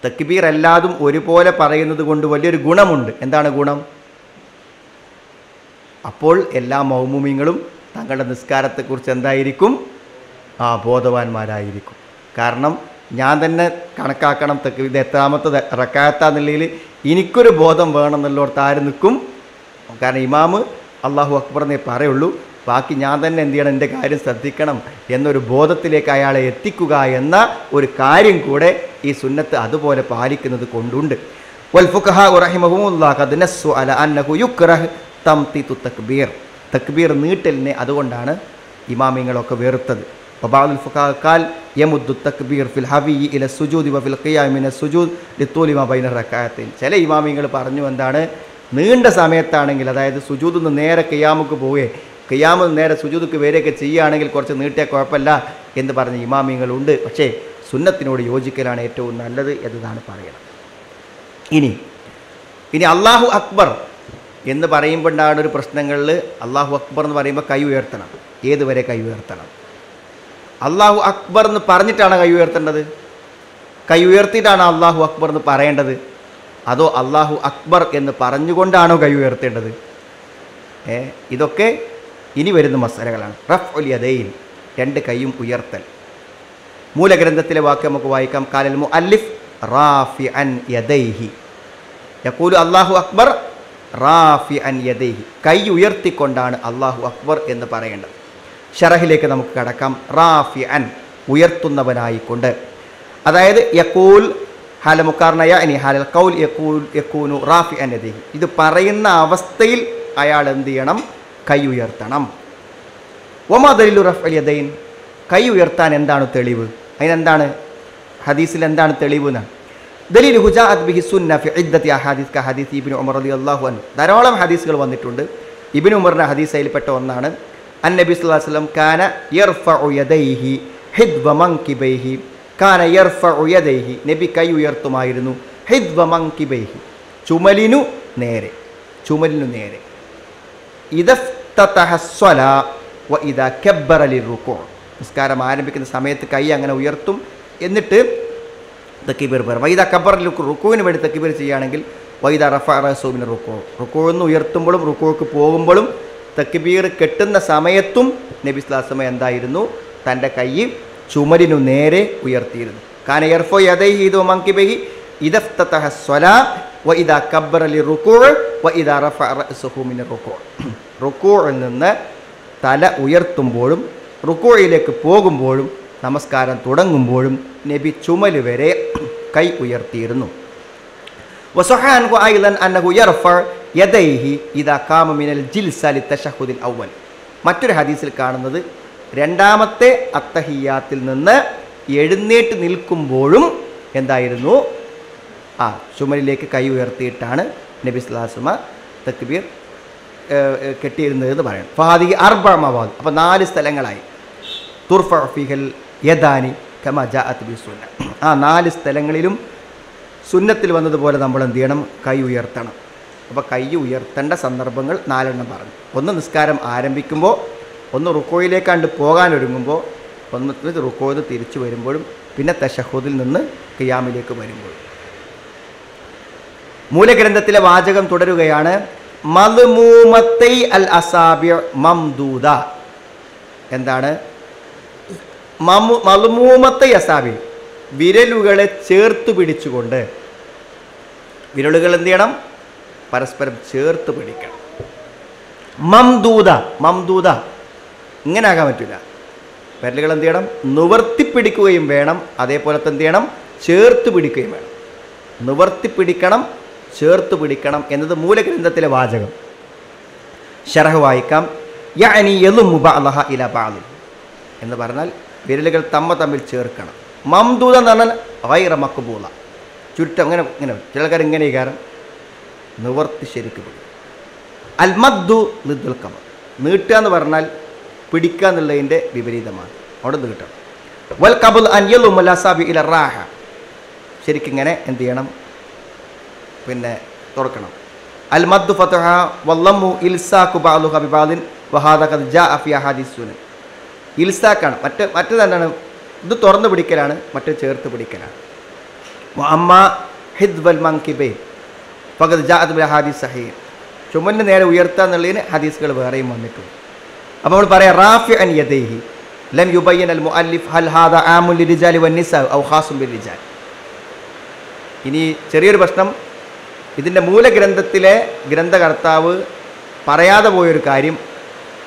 A: തക്ബീർ എല്ലാതും ഒരുപോലെ പറയുന്നത് കൊണ്ട് വലിയൊരു ഗുണമുണ്ട്. എന്താണ് ഗുണം? അപ്പോൾ എല്ലാ മൗമൂമിങ്ങളും തങ്ങളുടെ നിസ്കാരത്തെക്കുറിച്ച് എന്തായിരിക്കും? ബോധവാന്മാരായിരിക്കും. കാരണം ഞാൻ തന്നെ കണക്കാക്കണം ഇത് എത്രാമത്തെ റക്കാത്താന്നുള്ളതിൽ എനിക്കൊരു ബോധം വേണമെന്നുള്ളവർക്ക് ആര് നിൽക്കും? കാരണം ഇമാമ് അള്ളാഹു അക്ബർ എന്നേ പറയുള്ളൂ. ബാക്കി ഞാൻ തന്നെ എന്ത് ചെയ്യണം? എൻ്റെ കാര്യം ശ്രദ്ധിക്കണം എന്നൊരു ബോധത്തിലേക്ക് അയാളെ എത്തിക്കുക എന്ന ഒരു കാര്യം കൂടെ ഈ സുന്നത്ത് അതുപോലെ പാലിക്കുന്നത് കൊണ്ടുണ്ട്. വൽ ഫുഖഹാഉ റഹിമഹുമുല്ലാഹ് ഖദ് നസ്സു അലാ അന്നഹു യുക്റഹ് തംതീതു തക്ബീർ. തക്ബീർ നീട്ടലിനെ അതുകൊണ്ടാണ് ഇമാമിങ്ങളൊക്കെ വെറുത്തത്. വബഅദുൽ ഫുഖഹാ ഖാൽ യമുദ്ദു തക്ബീർ ഫിൽ ഹവി ഇല സുജൂദി വഫിൽ ഖിയാമി മിന സുജൂദ് ലിത്തൂലി മാ ബൈന റക്അത്തൈൻ. ചില ഇമാമിങ്ങൾ പറഞ്ഞു എന്താണ്? നീണ്ട സമയത്താണെങ്കിൽ, അതായത് സുജൂദിൽ നിന്ന് നേരെ ഖിയാമുക്ക് പോവേ, ഖിയാമിൽ നേരെ സുജൂദുക്ക് വരെയൊക്കെ ചെയ്യുകയാണെങ്കിൽ കുറച്ച് നീട്ടിയാൽ കുഴപ്പമില്ല എന്ന് പറഞ്ഞ ഇമാമിങ്ങളുണ്ട്. പക്ഷേ സുന്നത്തിനോട് യോജിക്കലാണ് ഏറ്റവും നല്ലത് എന്നതാണ് പറയണം. ഇനി അള്ളാഹു അക്ബർ എന്ന് പറയുമ്പോഴാണ് ഒരു പ്രശ്നങ്ങളിൽ അള്ളാഹു അക്ബർ എന്ന് പറയുമ്പോൾ കൈ ഉയർത്തണം. ഏതുവരെ കൈ ഉയർത്തണം? അള്ളാഹു അക്ബർ എന്ന് പറഞ്ഞിട്ടാണ് കൈ ഉയർത്തേണ്ടത്? കൈ ഉയർത്തിയിട്ടാണ് അള്ളാഹു അക്ബർ എന്ന് പറയേണ്ടത്? അതോ അള്ളാഹു അക്ബർ എന്ന് പറഞ്ഞുകൊണ്ടാണോ കൈ ഉയർത്തേണ്ടത്? ഇതൊക്കെ ഇനി വരുന്ന മസലകളാണ്. റഫ്ഉൽ യദൈൻ, രണ്ട് കൈയും ഉയർത്തൽ. മൂലഗ്രന്ഥത്തിലെ വാക്ക് നമുക്ക് വായിക്കാം. ഖാലൽ മുഅല്ലിഫ് റാഫിഅൻ യദൈഹി യഖൂലു അല്ലാഹു അക്ബർ റാഫിഅൻ യദൈഹി. കൈ ഉയർത്തിക്കൊണ്ടാണ് അല്ലാഹു അക്ബർ എന്ന് പറയേണ്ടത്. ഷറഹിലേക്ക് നമുക്ക് കടക്കാം. റാഫിഅൻ, ഉയർത്തുന്നവനായിക്കൊണ്ട്. അതായത് യഖൂൽ ഹാല മുഖാർന യഅനി ഹാലൽ ഖൗൽ യകൂനു റാഫിഅൻ യദൈഹി. ഇത് പറയുന്ന അവസ്ഥയിൽ അയാൾ എന്ത് ചെയ്യണം? കൈ ഉയർത്തണം. വമാ ദലീലു റഫ്ഉൽ യദൈൻ, കൈ ഉയർത്താൻ എന്താണ് തെളിവ്? അതിനെന്താണ് ഹദീസിൽ എന്താണ് തെളിവ് എന്നാണ്. ദലീൽ ഹുജാഅത് ബിഹി സുന്ന ഫി ഇദ്ദത്തി അഹാദീസ് ക ഹദീസ് ഇബ്നു ഉമർ റളിയല്ലാഹു അൻഹു. ധാരാളം ഹദീസുകൾ വന്നിട്ടുണ്ട്. ഇബ്നു ഉമറിന്റെ ഹദീസിൽപ്പെട്ട ഒന്നാണ് അന്നബി സല്ലല്ലാഹു അലൈഹി വസല്ലം കാന യർഫഉ യദൈഹി ഹിദ്വ മൻകിബൈഹി. കാന യർഫഉ യദൈഹി, നബി കൈ ഉയർത്തുമായിരുന്നു. ഹിദ്വ മൻകിബൈഹി, ചുമലിനു നേരെ, ചുമലിനു നേരെ. ഇദഫ്തതഹ സ്വലാ വ ഇദാ കബ്ബറ ലിർറുകൂ, നിസ്കാരം ആരംഭിക്കുന്ന സമയത്ത് കൈ അങ്ങനെ ഉയർത്തും. എന്നിട്ട് തക്ബീർ പറയും. വൈദ കബ്ബറ റുക്കൂവിന് വേണ്ടി തക്ബീർ ചെയ്യുകയാണെങ്കിൽ വൈദ റഫഅ റഅസഹു മിന റുകൂ, റുക്കൂന്ന് ഉയർത്തുമ്പോഴും റുക്കൂക്ക് പോകുമ്പോഴും തക്ബീർ കെട്ടുന്ന സമയത്തും നബി സ്വല്ലല്ലാഹു അലൈഹി വസല്ലം എന്തായിരുന്നു? തൻ്റെ കൈ ചുമലിനു നേരെ ഉയർത്തിയിരുന്നു. കാന യർഫഉ യദൈഹി ഹിദ്വ മൻകിബൈഹി ഇദഫ്തതഹ സ്വലാ വ ഇദാ കബ്ബറ ലിർറുകൂ വ ഇദാ റഫഅ റഅസഹു മിന റുകൂ. റുക്കൂഇൽ നിന്ന് തല ഉയർത്തുമ്പോഴും റുക്കൂഇലേക്ക് പോകുമ്പോഴും നമസ്കാരം തുടങ്ങുമ്പോഴും നബി ചുമല് വരെ കൈ ഉയർത്തിയിരുന്നു. വസഹഹ അൻഹു അയ്ളൻ അന്നഹു യർഫഉ യദൈഹി ഇദാ ഖാമ മിനൽ ജിൽസ ലിത്തശഹുദിൽ അവ്വൽ. മറ്റൊരു ഹദീസിൽ കാണുന്നത് രണ്ടാമത്തെ അത്തഹിയ്യാത്തിൽ നിന്ന് എഴുന്നേറ്റ് നിൽക്കുമ്പോഴും എന്തായിരുന്നു? ചുമലിലേക്ക് കൈ ഉയർത്തിയിട്ടാണ് നബി സ്വല്ലല്ലാഹു അലൈഹി വസല്ലം തക്ബീർ കെട്ടിയിരുന്നത് എന്ന് പറയണം. ഫാദിഹി അർബഅ മവാദ്, അപ്പോൾ 4 സ്ഥലങ്ങളായി. തുർഫഉ ഫീഹൽ യദാനി കമാ ജാഅത് ബി സുന്ന. 4 സ്ഥലങ്ങളിലും സുന്നത്തിൽ വന്നതുപോലെ നമ്മൾ എന്ത് ചെയ്യണം? കൈ ഉയർത്തണം. അപ്പോൾ കൈ ഉയർത്തേണ്ട സന്ദർഭങ്ങൾ 4 പറഞ്ഞു. ഒന്ന് നിസ്കാരം ആരംഭിക്കുമ്പോൾ, ഒന്ന് റുക്കോയിലേക്കാണ്ട് പോകാനൊരുങ്ങുമ്പോൾ, ഒന്ന് റുക്കോയിൽ നിന്ന് തിരിച്ചു വരുമ്പോഴും, പിന്നെ തശഹുദിൽ നിന്ന് ഖിയാമിലേക്ക് വരുമ്പോഴും. മൂലഗ്രന്ഥത്തിലെ വാചകം തുടരുകയാണ്. മദ്മൂമത്തൈ അൽ അസാബിഅ മംദൂദ. എന്താണ് മദ്മൂമത്തൈ അസാബി? വിരലുകളെ ചേർത്ത് പിടിച്ചുകൊണ്ട്. വിരലുകൾ എന്ത് ചെയ്യണം? പരസ്പരം ചേർത്ത് പിടിക്കണം. മംദൂദ, മംദൂദ ഇങ്ങനെ ആകാൻ പറ്റില്ല. വിരലുകൾ എന്ത് ചെയ്യണം? നിവർത്തിപ്പിടിക്കുകയും വേണം. അതേപോലെ എന്ത് ചെയ്യണം? ചേർത്ത് പിടിക്കുകയും വേണം. നിവർത്തി പിടിക്കണം, ചേർത്ത് പിടിക്കണം എന്നത് മൂലഗ്രന്ഥത്തിലെ വാചകം. ശറഹ് വായിക്കാം. യഅനി യളുമു ബഅദഹ ഇലാ ബഅദ് എന്ന് പറഞ്ഞാൽ വിരലുകൾ തമ്മിൽ ചേർക്കണം. മംദൂദ എന്ന് പറഞ്ഞാൽ ഗൈറ മഖ്ബൂള, ചുരുട്ടം ഇങ്ങനെ ഇങ്ങനെ ചില ആൾക്കാർ ഇങ്ങനെ കാരണം നിവർത്തി ശരിക്ക് പിടിക്കും. അൽ മദ്ദു ലിദ്ദുൽ ഖബർ, നീട്ടുക എന്ന് പറഞ്ഞാൽ പിടിക്കുക എന്നുള്ളതിൻ്റെ വിപരീതമാണ്, അവിടെ നീട്ടണം. വൽ ഖബൽ അൻ യളുമു അസാബി ഇല റാഹ, ശരിക്കിങ്ങനെ എന്ത് ചെയ്യണം, പിന്നെ തുറക്കണം. അൽ മദ്ദു ഫതഹ വല്ലമു ഇൽസാഖു ബഅദുഹ ബിബഅദിൻ വഹാദ ഖദ് ജാഅ ഫി അഹാദിസ് സുനൻ. ഇൽസാഖാണ്, മറ്റേതെന്താണ്, ഇത് തുറന്ന് പിടിക്കലാണ്, മറ്റേ ചേർത്ത് പിടിക്കലാണ്. വഅമ്മ ഹിദ്വൽ മൻകിബൈൻ ഫഖദ് ജാഅത് ബിൽ അഹാദിസ് സഹീഹ, ചുമലിന് നേരെ ഉയർത്തുക എന്നുള്ളതിന് ഹദീസുകൾ വേറെയും വന്നിട്ടുണ്ട്. അപ്പോൾ നമ്മൾ പറയാം റാഫിഅൻ യദൈഹി ലം യുബയ്യിൻ അൽ മുഅല്ലിഫ് ഹൽ ഹാദ ആമുൻ ലിരിജാലി വന്നിസാ ഔ ഖാസുൻ ബിർരിജാൽ. ഇനി ചെറിയൊരു പ്രശ്നം, ഇതിൻ്റെ മൂലഗ്രന്ഥത്തിലെ ഗ്രന്ഥകർത്താവ് പറയാതെ പോയൊരു കാര്യം,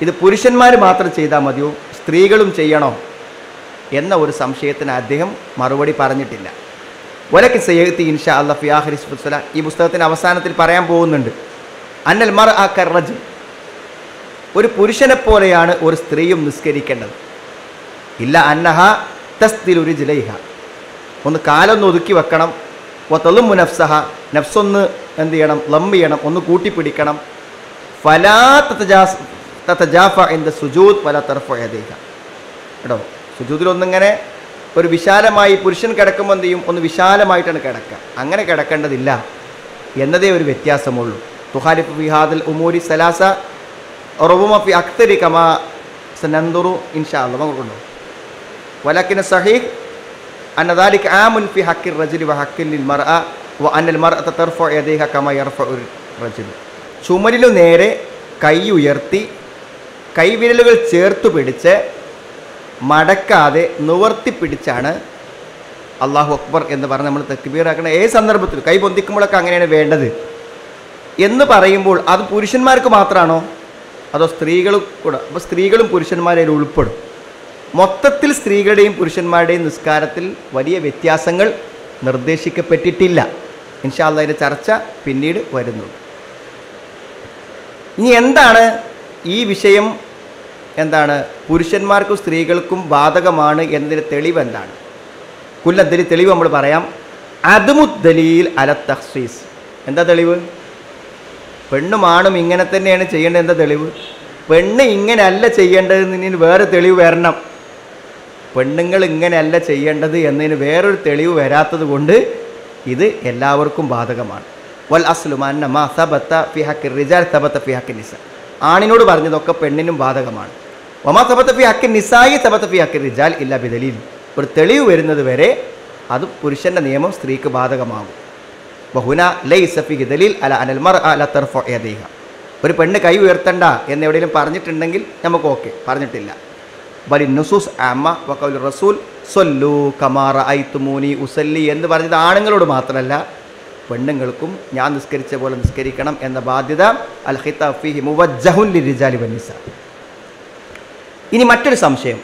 A: ഇത് പുരുഷന്മാർ മാത്രം ചെയ്താൽ മതിയോ സ്ത്രീകളും ചെയ്യണോ എന്ന ഒരു സംശയത്തിന് അദ്ദേഹം മറുപടി പറഞ്ഞിട്ടില്ല. വലകിൻ സയഅതി ഇൻഷാ അല്ലാഹ് ഫി ആഖിരി സുഫല, ഈ പുസ്തകത്തിൻ്റെ അവസാനത്തിൽ പറയാൻ പോകുന്നുണ്ട്. അന്നൽ മർഅ കർറജുൽ, ഒരു പുരുഷനെ പോലെയാണ് ഒരു സ്ത്രീയും നിസ്കരിക്കേണ്ടത്. ഇല്ല അന്നഹ തസ്ദിലു റിജ്ലൈഹ, ഒന്ന് കാലൊന്ന് ഒതുക്കി വെക്കണം. വതളുമു നഫ്സഹ, നഫ്സൊന്ന് എന്ത് ചെയ്യണം, ലം ചെയ്യണം, ഒന്ന് കൂട്ടിപ്പിടിക്കണം. ഫലാ തതജാഫ ഇൻദ സുജൂദ് വലാ തർഫഉ യദൈഹ. കേട്ടോ, സുജൂദിലൊന്നിങ്ങനെ ഒരു വിശാലമായി പുരുഷൻ കിടക്കുമ്പോൾ എന്ത് ചെയ്യും, ഒന്ന് വിശാലമായിട്ടാണ് കിടക്കുക. അങ്ങനെ കിടക്കേണ്ടതില്ല എന്നതേ ഒരു വ്യത്യാസമുള്ളൂ. തുഖാലിഫു ഫി ഹാദിൽ ഉമൂരി സലാസ റബുമ ഫി അക്തരി കമാ സനൻദുറു ഇൻഷാ അല്ലാഹ്. നമുക്കുണ്ടോ വലക്കിൻ സഹീഹ് അന്ന ദാലിക ആമുൻ ഫി ഹഖിർ റജുലി വ ഹഖിൽ ലിൽ മർഅ വ അന്നൽ മർഅത തർഫഉ യദൈഹ കമാ യർഫഉ റജുൽ. ചുമലിനു നേരെ കൈ ഉയർത്തി കൈവിരലുകൾ ചേർത്ത് പിടിച്ച് മടക്കാതെ നിവർത്തി പിടിച്ചാണ് അല്ലാഹു അക്ബർ എന്ന് പറഞ്ഞ് നമ്മൾ തക്ബീറാക്കണം. ഏത് സന്ദർഭത്തിൽ കൈ പൊന്തിക്കുമ്പോഴൊക്കെ അങ്ങനെയാണ് വേണ്ടത് എന്ന് പറയുമ്പോൾ അത് പുരുഷന്മാർക്ക് മാത്രമാണോ അതോ സ്ത്രീകളും കൂടെ? അപ്പോൾ സ്ത്രീകളും പുരുഷന്മാരും ഉൾപ്പെടും. മൊത്തത്തിൽ സ്ത്രീകളുടെയും പുരുഷന്മാരുടെയും നിസ്കാരത്തിൽ വലിയ വ്യത്യാസങ്ങൾ നിർദ്ദേശിക്കപ്പെട്ടിട്ടില്ല. ഇൻഷാ അല്ലാഹ് അതിൻ്റെ ചർച്ച പിന്നീട് വരുന്നുണ്ട്. ഇനി എന്താണ് ഈ വിഷയം, എന്താണ് പുരുഷന്മാർക്കും സ്ത്രീകൾക്കും ബാധകമാണ് എന്നതിന് തെളിവ് എന്താണ്? കുല്ലദ്ദലീൽ, തെളിവ് നമ്മൾ പറയാം. അദ്മുദ്ദലീൽ അല തഖ്സീസ്. എന്താ തെളിവ്? പെണ്ണും ആണും ഇങ്ങനെ തന്നെയാണ് ചെയ്യേണ്ടത്. എന്താ തെളിവ്? പെണ്ണ് ഇങ്ങനെയല്ല ചെയ്യേണ്ടതെന്നതിന് വേറെ തെളിവ് വരണം. പെണ്ണുങ്ങൾ ഇങ്ങനെയല്ല ചെയ്യേണ്ടത് എന്നതിന് വേറൊരു തെളിവ് വരാത്തത് കൊണ്ട് ഇത് എല്ലാവർക്കും ബാധകമാണ്. വൽ അസ്ലു അന്ന മാ സബത ഫി ഹഖിർ റിജാൽ സബത ഫി ഹഖിൻ നിസാ. ആണിനോട് പറഞ്ഞതൊക്കെ പെണ്ണിനും ബാധകമാണ്. വമാ സബത ഫി ഹഖിൻ നിസായി സബത ഫി ഹഖിർ റിജാൽ ഇല്ല ബിദലീൽ. ഒരു തെളിവ് വരുന്നത് വരെ അത് പുരുഷൻ്റെ നിയമം സ്ത്രീക്ക് ബാധകമാകും. വഹുന ലൈസ ഫീഹി ദലീൽ അല അനൽ മർഅ ല തർഫഉ യദൈഹ. ഒരു പെണ്ണ് കൈ ഉയർത്തണ്ട എന്ന് എവിടെയെങ്കിലും പറഞ്ഞിട്ടുണ്ടെങ്കിൽ നമുക്ക് ഓക്കെ, പറഞ്ഞിട്ടില്ല. ബലി നുസൂസ് അമ്മ വഖൗലു റസൂൽ സല്ലു കമാ റഅയ്തുമൂനി ഉസല്ലി എന്ന് പറഞ്ഞത് ആണുങ്ങളോട് മാത്രമല്ല പെണ്ണുങ്ങൾക്കും ഞാൻ നിസ്കരിച്ച പോലെ നിസ്കരിക്കണം എന്ന ബാധ്യത അൽ ഖിതാബ് ഫീഹി മുവജ്ജഹുൻ ലിർരിജാലി വന്നിസാ. ഇനി മറ്റൊരു സംശയം,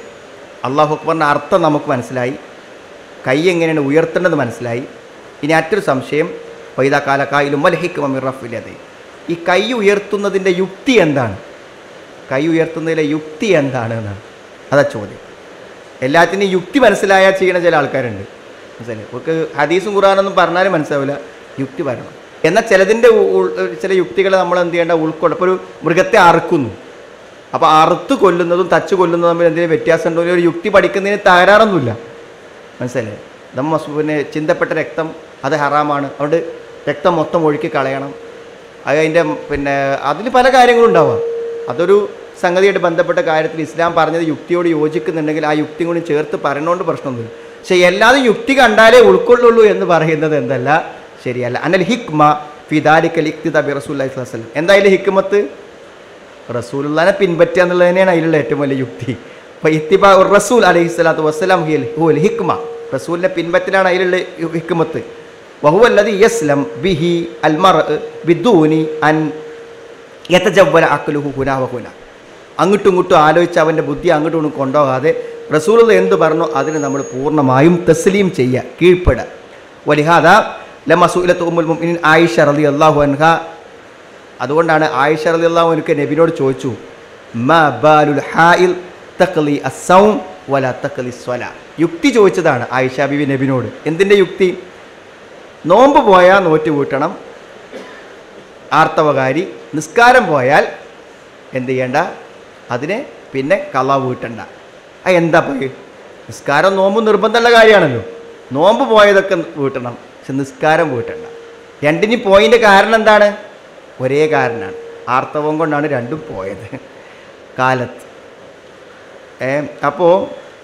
A: അല്ലാഹു അക്ബറിൻ്റെ അർത്ഥം നമുക്ക് മനസ്സിലായി, കൈ എങ്ങനെയാണ് ഉയർത്തേണ്ടത് മനസ്സിലായി. ഇനി മറ്റൊരു സംശയം, വൈദാ കാല ഖായിലും വൽ ഹിക്മ മിർ റഫ്ഇൽ യദൈ. ഈ കൈ ഉയർത്തുന്നതിൻ്റെ യുക്തി എന്താണ്? കൈ ഉയർത്തുന്നതിലെ യുക്തി എന്താണ് എന്നാണ് അതാ ചോദ്യം. എല്ലാത്തിനും യുക്തി മനസ്സിലായാൽ ചെയ്യണ ചില ആൾക്കാരുണ്ട്, മനസ്സിലായി. അവർക്ക് ഹദീസും ഖുർആനൊന്നും പറഞ്ഞാലും മനസ്സിലാവില്ല, യുക്തി വരണം. എന്നാൽ ചിലതിൻ്റെ ചില യുക്തികളെ നമ്മൾ എന്ത് ചെയ്യേണ്ട, ഉൾക്കൊള്ളും. ഇപ്പോൾ ഒരു മൃഗത്തെ അറുക്കുന്നു, അപ്പോൾ അറുത്ത് കൊല്ലുന്നതും തച്ച് കൊല്ലുന്നതും തമ്മിൽ എന്തെങ്കിലും വ്യത്യാസം ഉണ്ടോ? ഒരു യുക്തി പഠിക്കുന്നതിന് തകരാറൊന്നുമില്ല, മനസ്സിലായി. പിന്നെ ചിന്തപ്പെട്ട രക്തം അത് ഹറാമാണ്, അതുകൊണ്ട് രക്തം മൊത്തം ഒഴുക്കി കളയണം. അത് അതിൻ്റെ പിന്നെ അതിൽ പല കാര്യങ്ങളും ഉണ്ടാവാം. അതൊരു സംഗതിയായിട്ട് ബന്ധപ്പെട്ട കാര്യത്തിൽ ഇസ്ലാം പറഞ്ഞത് യുക്തിയോട് യോജിക്കുന്നുണ്ടെങ്കിൽ ആ യുക്തി കൂടി ചേർത്ത് പറയണോണ്ട് പ്രശ്നമൊന്നുമില്ല. പക്ഷേ എല്ലാതും യുക്തി കണ്ടാലേ ഉൾക്കൊള്ളുള്ളൂ എന്ന് പറയുന്നത് എന്തല്ല, ശരിയല്ല. അനൽ ഹിക്മ ഫി ദാലികൽ ഇഖ്തിദാ ബി റസൂലുള്ളാഹി സ്വല്ലല്ലാഹു അലൈഹി വസല്ലം. എന്താ അതിലെ ഹിക്മത്ത്? റസൂലുള്ളാഹിനെ പിൻപറ്റുക എന്നുള്ളത് തന്നെയാണ് അതിലുള്ള ഏറ്റവും വലിയ യുക്തി. അപ്പോൾ ഇത്തിബാ റസൂൽ അലൈഹി സ്വലാത്തു വസ്സലാം ഹുവൽ ഹിക്മ, റസൂലിനെ പിൻപറ്റലാണ് അതിലുള്ള ഹിക്മത്ത്. വഹുവല്ലദി യസ്ലം ബിഹി അൽ മർഅ ബിദൂനി അൻ യതജവ്വല അഖ്ലുഹു ഹുനാ വഹുന. അങ്ങോട്ടും ഇങ്ങോട്ടും ആലോചിച്ച് അവൻ്റെ ബുദ്ധി അങ്ങോട്ടും ഇങ്ങോട്ടും കൊണ്ടുപോകാതെ റസൂലുള്ള എന്ത് പറഞ്ഞോ അതിന് നമ്മൾ പൂർണ്ണമായും തസ്ലീം ചെയ്യുക, കീഴ്പ്പെടുക. വലിഹാദ ലമ്മ സുഇലത്ത് ഉമ്മുൽ മുഅ്മിനീൻ ആയിഷ റളിയല്ലാഹു അൻഹ, അതുകൊണ്ടാണ് ആയിഷ റളിയല്ലാഹു അൻഹ നബിയോട് ചോദിച്ചു, മാ ബാലുൽ ഹായിൽ തഖ്ലി അസ്സൗം വലാ തഖ്ലി സ്വലാ. യുക്തി ചോദിച്ചതാണ് ആയിഷ ബീവി നബിനോട്. എന്തിൻ്റെ യുക്തി? നോമ്പ് പോയാൽ നോറ്റ് വീട്ടണം, ആർത്തവകാരി. നിസ്കാരം പോയാൽ എന്ത് ചെയ്യണ്ട, അതിനെ പിന്നെ കള വീട്ടണ്ട. എന്താ പോയി? നിസ്കാരം നോമ്പ് നിർബന്ധമുള്ള കാര്യമാണല്ലോ. നോമ്പ് പോയതൊക്കെ വീട്ടണം, പക്ഷെ നിസ്കാരം വീട്ടണ്ട. രണ്ടിനും പോയതിൻ്റെ കാരണം എന്താണ്? ഒരേ കാരണമാണ്, ആർത്തവം കൊണ്ടാണ് രണ്ടും പോയത് കാലത്ത്. അപ്പോൾ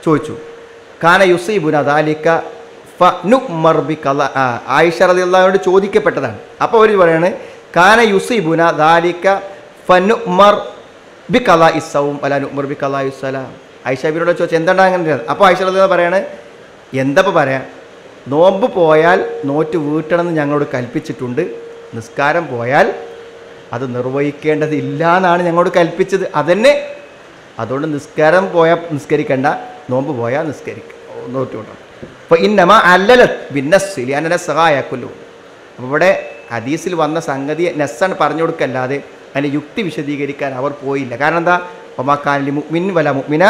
A: ചോദിച്ചു, കാന യുസീബുന ദാലിക ഫനുമർ ബി ഖള. ആയിഷ റളിയല്ലാഹു ചോദിക്കപ്പെട്ടതാണ്. അപ്പോൾ അവർ പറയാണ്, കാന യുസീബുന ദാലിക ഫനുമർ ബി ഖളാഇ സൗം വലാ നുമർ ബി ഖളാഇ സ്വലാ. ആയിഷ ബിയോട് ചോദിച്ചു, എന്താണ് അങ്ങനെ? അപ്പോൾ ആയിഷ റളിയല്ലാഹു പറയാണ്, എന്തപ്പോൾ പറയാം, നോമ്പ് പോയാൽ നോറ്റ് വീട്ടണമെന്ന് ഞങ്ങളോട് കൽപ്പിച്ചിട്ടുണ്ട്, നിസ്കാരം പോയാൽ അത് നിർവഹിക്കേണ്ടതില്ല എന്നാണ് ഞങ്ങളോട് കൽപ്പിച്ചത്. അതന്നെ, അതുകൊണ്ട് നിസ്കാരം പോയാൽ നിസ്കരിക്കേണ്ട, നോമ്പ് പോയാൽ നോറ്റ് വീട്ടണം. അപ്പോൾ ഇന്നമ അല്ലലത് ബിന്നസ്സിൽ അന്ന സഹായക്കുള്ളൂ. അപ്പോൾ ഇവിടെ ഹദീസിൽ വന്ന സംഗതി നെസ്സാണ് പറഞ്ഞു കൊടുക്കല്ലാതെ അതിൻ്റെ യുക്തി വിശദീകരിക്കാൻ അവർ പോയില്ല. കാരണം എന്താ? ഒമാക്കാലി മുഅ്മിൻ വല മുഅ്മിന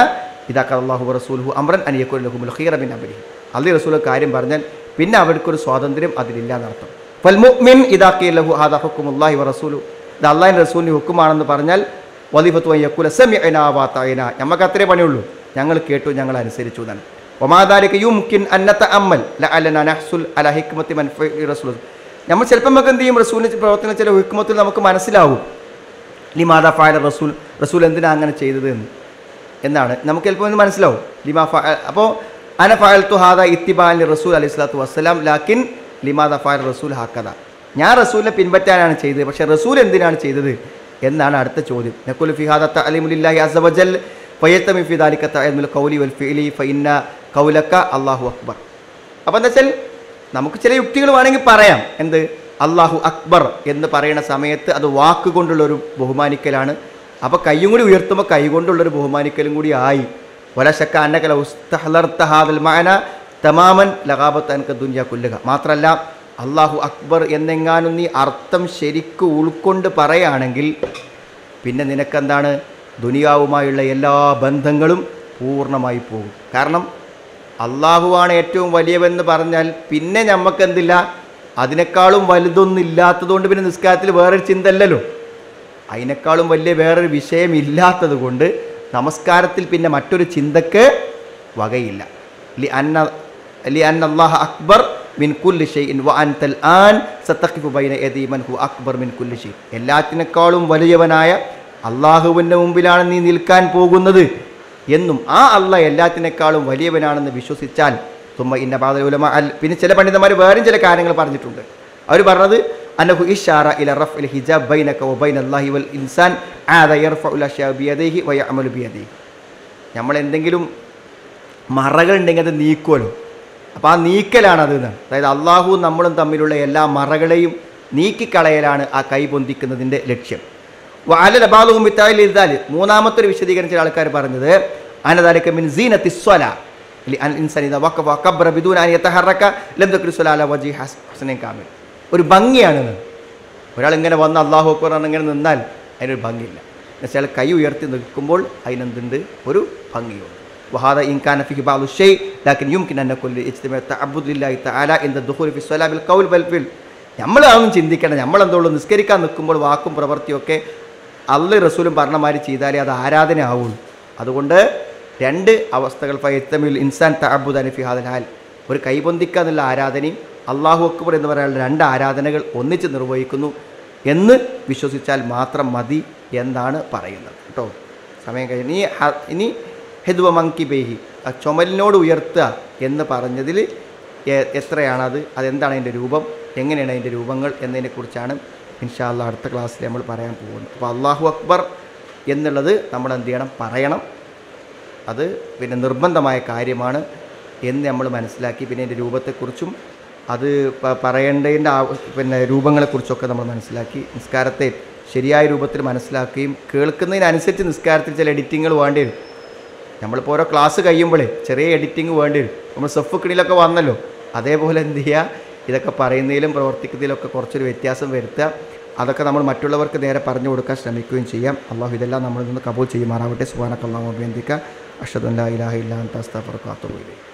A: ഇദാ ഖഅല്ലാഹു വറസൂലുഹു അംറൻ അൻ യകൂന ലഹുൽ ഖിയറ മിൻ അംരിഹി. അല്ലാഹു റസൂൽ കാര്യം പറഞ്ഞാൽ പിന്നെ അവർക്കൊരു സ്വാതന്ത്ര്യം അതിലില്ല എന്നർത്ഥം. ഫൽ മുഅ്മിൻ ഇദാ ഖീല ലഹു ഹാദാ ഹുക്മുല്ലാഹി വറസൂലുഹു, ഇത് അല്ലാഹുവിൻ്റെ റസൂലിൻ്റെ ഹുക്കുമാണെന്ന് പറഞ്ഞാൽ വളിഫത്തു അൻ യഖൂല സമിഅനാ വഅതഅനാ, നമുക്ക് അത്രേ പണിയുള്ളൂ, ഞങ്ങൾ കേട്ടു ഞങ്ങൾ അനുസരിച്ചു എന്നാണ്. വമാ ദാലിക യുംകിൻ അൻ നതഅമ്മൽ ലഅല്ലനാ നഹ്സുൽ അലാ ഹിക്മത്തി മൻഫഇ റസൂൽ. നമ്മൾ ചിലപ്പോൾ നമുക്ക് എന്ത് ചെയ്യും, റസൂലിൻ്റെ പ്രവർത്തനം ചില ഹിക്മത്തിൽ നമുക്ക് മനസ്സിലാവും. ലിമാദാ ഫഅല റസൂൽ, റസൂൽ എന്തിനാണ് അങ്ങനെ ചെയ്തത് എന്നാണ് നമുക്ക് ചിലപ്പോൾ ഒന്ന് മനസ്സിലാവും. ലിമാ ഫഅൽ. അപ്പോൾ അന ഫഅൽതു ഹാദാ ഇത്തിബാഅൻ ലിറസൂൽ അലൈഹി സ്വലാത്തു വസ്സലാം ലാക്കിൻ ലിമാദാ ഫഅല റസൂൽ ഹക്കദ. ഞാൻ റസൂലിനെ പിൻപറ്റാനാണ് ചെയ്തത്, പക്ഷേ റസൂൽ എന്തിനാണ് ചെയ്തത് എന്നാണ് അടുത്ത ചോദ്യം. നഖുലു ഫി ഹാദാ തഅലീമു ലില്ലാഹി അസ്സ വജൽ ഫയതമി ഫി ദാലിക തഅലീമുൽ ഖൗലി വൽ ഫിഅലി ഫഇന്ന ഖൗലക അല്ലാഹു അക്ബർ. അപ്പോൾ എന്താ വെച്ചാൽ നമുക്ക് ചില യുക്തികൾ വേണമെങ്കിൽ പറയാം. എന്ത്? അല്ലാഹു അക്ബർ എന്ന് പറയുന്ന സമയത്ത് അത് വാക്കുകൊണ്ടുള്ളൊരു ബഹുമാനിക്കലാണ്. അപ്പോൾ കയ്യും കൂടി ഉയർത്തുമ്പോൾ കൈ കൊണ്ടുള്ളൊരു ബഹുമാനിക്കലും കൂടി ആയി. വല ശക്ക അന്നക ലൗ ഇസ്തഹ്ലർത ഹാദൽ മഅന തമാമൻ ലഗാബത അൻക ദുനിയ കുല്ലഹ. മാത്രമല്ല അല്ലാഹു അക്ബർ എന്നെങ്ങാനും നീ അർത്ഥം ശരിക്കും ഉൾക്കൊണ്ട് പറയുകയാണെങ്കിൽ പിന്നെ നിനക്കെന്താണ്, ദുനിയാവുമായുള്ള എല്ലാ ബന്ധങ്ങളും പൂർണ്ണമായി പോകും. കാരണം അള്ളാഹുവാണ് ഏറ്റവും വലിയവെന്ന് പറഞ്ഞാൽ പിന്നെ നമുക്കെന്തില്ല, അതിനേക്കാളും വലുതൊന്നും ഇല്ലാത്തതുകൊണ്ട് പിന്നെ നിസ്കാരത്തിൽ വേറൊരു ചിന്തയല്ലല്ലോ, അതിനേക്കാളും വലിയ വേറൊരു വിഷയമില്ലാത്തത് കൊണ്ട് നമസ്കാരത്തിൽ പിന്നെ മറ്റൊരു ചിന്തക്ക് വകയില്ല. ലി അന്ന അല്ലാഹ അക്ബർ മിൻ കുല്ലി ഷൈഇൻ വ അൻതൽ ആൻ സതഖിഫു ബൈന യദി മൻ ഹു അക്ബർ മിൻ കുല്ലി ഷൈ. എല്ലാത്തിനേക്കാളും വലിയവനായ അള്ളാഹുവിൻ്റെ മുമ്പിലാണ് നീ നിൽക്കാൻ പോകുന്നത് എന്നും ആ അള്ളാഹ് എല്ലാത്തിനേക്കാളും വലിയവനാണെന്ന് വിശ്വസിച്ചാൽ തുമ്മ ഇന്ന ബാദൽ ഉലമ അൽ. പിന്നെ ചില പണ്ഡിതന്മാർ വേറെയും ചില കാര്യങ്ങൾ പറഞ്ഞിട്ടുണ്ട്. അവർ പറഞ്ഞത് അന്നഹു ഇഷാറ ഇല റഫ്ഇൽ ഹിജാബ് ബൈനക വ ബൈന അല്ലാഹി വൽ ഇൻസാൻ ആദ യർഫഉൽ അഷ്യാ ബിയദിഹി വ യഅമലു ബിയദിഹി. നമ്മൾ എന്തെങ്കിലും മറകൾ ഉണ്ടെങ്കിൽ അത് നീക്കുമല്ലോ, അപ്പോൾ ആ നീക്കലാണ് അത് എന്നാണ്. അതായത് അള്ളാഹു നമ്മളും തമ്മിലുള്ള എല്ലാ മറകളെയും നീക്കിക്കളയലാണ് ആ കൈ പൊന്തിക്കുന്നതിൻ്റെ ലക്ഷ്യം. വഅലൽ ബാലുഹും ബിതഅലി ദാലി. മൂന്നാമത്തെ ഒരു വിശദീകരണ ചില ആൾക്കാർ പറഞ്ഞത് അനദാലിക മിൻ സീനത്തി സ്വലാ ലിഅൻ ഇൻസാൻ ഇദാ വഖഫ വകബ്ബറ ബിദൂന അൻ യതഹറക ലം തകുൽ സ്വലാ അലാ വജ്ഹി ഹസനൻ കാമിൽ. ഒരു ഭംഗിയാണ്. ഒരാൾ ഇങ്ങനെ വന്ന് അല്ലാഹു അക്ബർ ഇങ്ങനെ നിന്നാൽ അതിനൊരു ഭംഗിയില്ല. എന്നുവെച്ചാൽ കൈ ഉയർത്തി നിൽക്കുമ്പോൾ അതിനെന്തുണ്ട്, ഒരു ഭംഗിയുണ്ട്. വഹാദ ഇൻ കാന ഫിഹി ബഅദു ഷൈ ലാകിൻ യുംകിൻ അൻ നഖുൽ ഇജ്തിമാ തഅബ്ബുദ് ലില്ലാഹി തആല ഇൻ ദഖൂൽ ഫി സ്വലാ ബിൽ ഖൗൽ വൽ ഫിൽ. നമ്മൾ അതൊന്നും ചിന്തിക്കണം. നമ്മളെന്തോളൂ നിസ്കരിക്കാൻ നിൽക്കുമ്പോൾ വാക്കും പ്രവൃത്തിയൊക്കെ അല്ലാഹും റസൂലും പറഞ്ഞമാതിരി ചെയ്താലേ അത് ആരാധന ആവുള്ളൂ. അതുകൊണ്ട് രണ്ട് അവസ്ഥകൾ ഫയത്തമിൽ ഇൻസാൻ തഅബ്ബുദൻ ഫി ഹാദൽ ഹാൽ. ഒരു കൈപൊന്തിക്കുക എന്നുള്ള ആരാധനയും അല്ലാഹു അക്ബർ എന്ന് പറയാനുള്ള രണ്ട് ആരാധനകൾ ഒന്നിച്ച് നിർവഹിക്കുന്നു എന്ന് വിശ്വസിച്ചാൽ മാത്രം മതി എന്നാണ് പറയുന്നത് കേട്ടോ. സമയം കഴിഞ്ഞ് ഇനി ഹെദ്വ മങ്കി ബേഹി, ആ ചുമലിനോട് ഉയർത്തുക എന്ന് പറഞ്ഞതിൽ എത്രയാണത്, അതെന്താണ് അതിൻ്റെ രൂപം, എങ്ങനെയാണ് അതിൻ്റെ രൂപങ്ങൾ എന്നതിനെക്കുറിച്ചാണ് ഇൻഷാ അല്ലാഹ് അടുത്ത ക്ലാസ്സിൽ നമ്മൾ പറയാൻ പോകുന്നത്. അപ്പോൾ അല്ലാഹു അക്ബർ എന്നുള്ളത് നമ്മൾ എന്ത് ചെയ്യണം, പറയണം. അത് പിന്നെ നിർബന്ധമായ കാര്യമാണ് എന്ന് നമ്മൾ മനസ്സിലാക്കി. പിന്നെ അതിൻ്റെ രൂപത്തെക്കുറിച്ചും അത് പറയേണ്ടതിൻ്റെ പിന്നെ രൂപങ്ങളെക്കുറിച്ചൊക്കെ നമ്മൾ മനസ്സിലാക്കി. നിസ്കാരത്തെ ശരിയായ രൂപത്തിൽ മനസ്സിലാക്കുകയും കേൾക്കുന്നതിനനുസരിച്ച് നിസ്കാരത്തിൽ ചില എഡിറ്റിങ്ങൾ വേണ്ടി വരും. നമ്മളിപ്പോൾ ഓരോ ക്ലാസ് കഴിയുമ്പോഴേ ചെറിയ എഡിറ്റിങ് വേണ്ടി വരും. നമ്മൾ സഫ് കിണിയിലൊക്കെ വന്നല്ലോ, അതേപോലെ എന്ത് ചെയ്യുക, ഇതൊക്കെ പറയുന്നതിലും പ്രവർത്തിക്കുന്നതിലൊക്കെ കുറച്ചൊരു വ്യത്യാസം വരുത്തുക. അതൊക്കെ നമ്മൾ മറ്റുള്ളവർക്ക് നേരെ പറഞ്ഞു കൊടുക്കാൻ ശ്രമിക്കുകയും ചെയ്യാം. അള്ളാഹു ഇതെല്ലാം നമ്മളിൽ നിന്ന് കബൂൽ ചെയ്യുമാറാവട്ടെ. സുബ്ഹാനക്കല്ലാഹു വബിഹംദിക അഷ്ഹദു അൻ ലാ ഇലാഹ ഇല്ലാ അൻത അസ്തഗ്ഫിറുക വ അത്തൂബു ഇലൈക്.